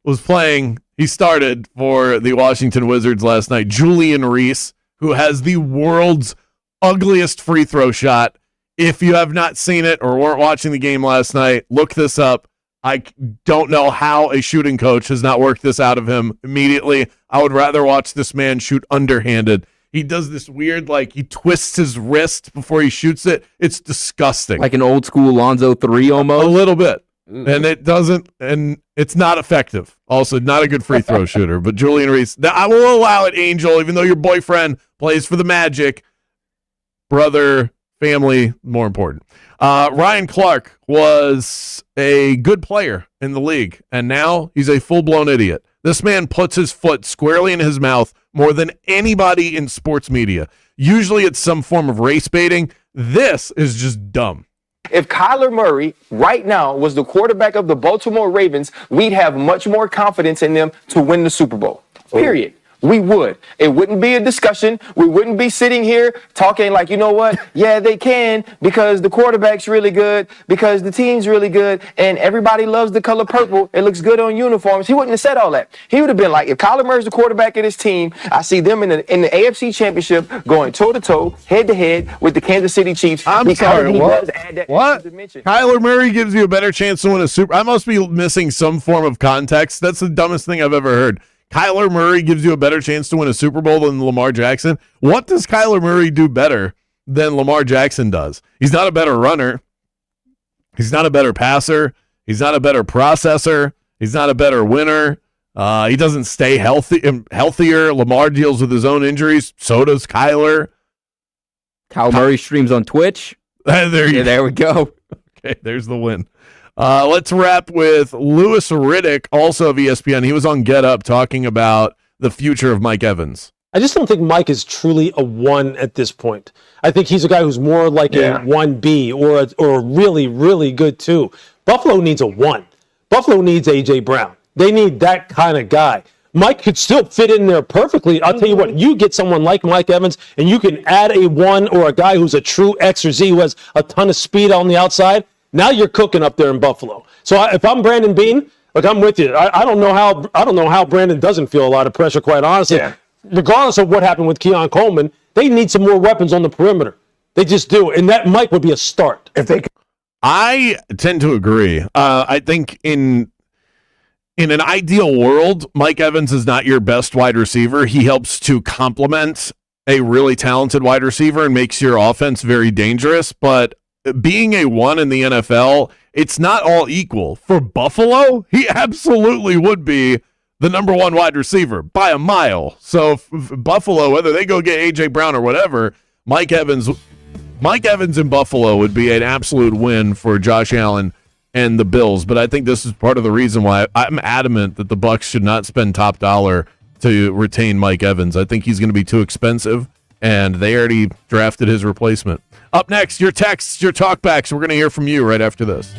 [SPEAKER 3] was playing. He started for the Washington Wizards last night. Julian Reese, who has the world's ugliest free throw shot. If you have not seen it or weren't watching the game last night, look this up. I don't know how a shooting coach has not worked this out of him immediately. I would rather watch this man shoot underhanded. He does this weird, like, he twists his wrist before he shoots it. It's disgusting.
[SPEAKER 4] Like an old school Lonzo 3 almost?
[SPEAKER 3] A little bit. And it doesn't, and it's not effective. Also, not a good free throw shooter. But Julian Reese, I will allow it, Angel, even though your boyfriend plays for the Magic. Brother, family, more important. Ryan Clark was a good player in the league, and now he's a full-blown idiot. This man puts his foot squarely in his mouth more than anybody in sports media. Usually it's some form of race baiting. This is just dumb.
[SPEAKER 1] If Kyler Murray right now was the quarterback of the Baltimore Ravens, we'd have much more confidence in them to win the Super Bowl. Period. We would. It wouldn't be a discussion. We wouldn't be sitting here talking like, you know what? Yeah, they can because the quarterback's really good, because the team's really good, and everybody loves the color purple. It looks good on uniforms. He wouldn't have said all that. He would have been like, if Kyler Murray's the quarterback of this team, I see them in the AFC Championship going toe-to-toe, head-to-head with the Kansas City Chiefs.
[SPEAKER 3] I'm sorry, what? Kyler Murray gives you a better chance to win a Super. I must be missing some form of context. That's the dumbest thing I've ever heard. Kyler Murray gives you a better chance to win a Super Bowl than Lamar Jackson. What does Kyler Murray do better than Lamar Jackson does? He's not a better runner. He's not a better passer. He's not a better processor. He's not a better winner. He doesn't stay healthier. Lamar deals with his own injuries. So does Kyler.
[SPEAKER 4] Kyle Murray streams on Twitch.
[SPEAKER 3] There we go. Okay, there's the win. Let's wrap with Louis Riddick, also of ESPN. He was on Get Up talking about the future of Mike Evans.
[SPEAKER 2] I just don't think Mike is truly a 1 at this point. I think he's a guy who's more like a 1B or a really, really good 2. Buffalo needs a 1. Buffalo needs A.J. Brown. They need that kind of guy. Mike could still fit in there perfectly. I'll tell you what, you get someone like Mike Evans, and you can add a 1 or a guy who's a true X or Z who has a ton of speed on the outside. Now you're cooking up there in Buffalo. So if I'm Brandon Beane, look, I'm with you. I don't know how Brandon doesn't feel a lot of pressure, quite honestly. Yeah. Regardless of what happened with Keon Coleman, they need some more weapons on the perimeter. They just do, and that Mike would be a start if they.
[SPEAKER 3] I tend to agree. I think in an ideal world, Mike Evans is not your best wide receiver. He helps to complement a really talented wide receiver and makes your offense very dangerous, but being a 1 in the NFL, it's not all equal. For Buffalo, he absolutely would be the number 1 wide receiver by a mile. So if Buffalo, whether they go get A.J. Brown or whatever, Mike Evans in Buffalo would be an absolute win for Josh Allen and the Bills. But I think this is part of the reason why I'm adamant that the Bucs should not spend top dollar to retain Mike Evans. I think he's going to be too expensive, and they already drafted his replacement. Up next, your texts, your talkbacks. We're going to hear from you right after this.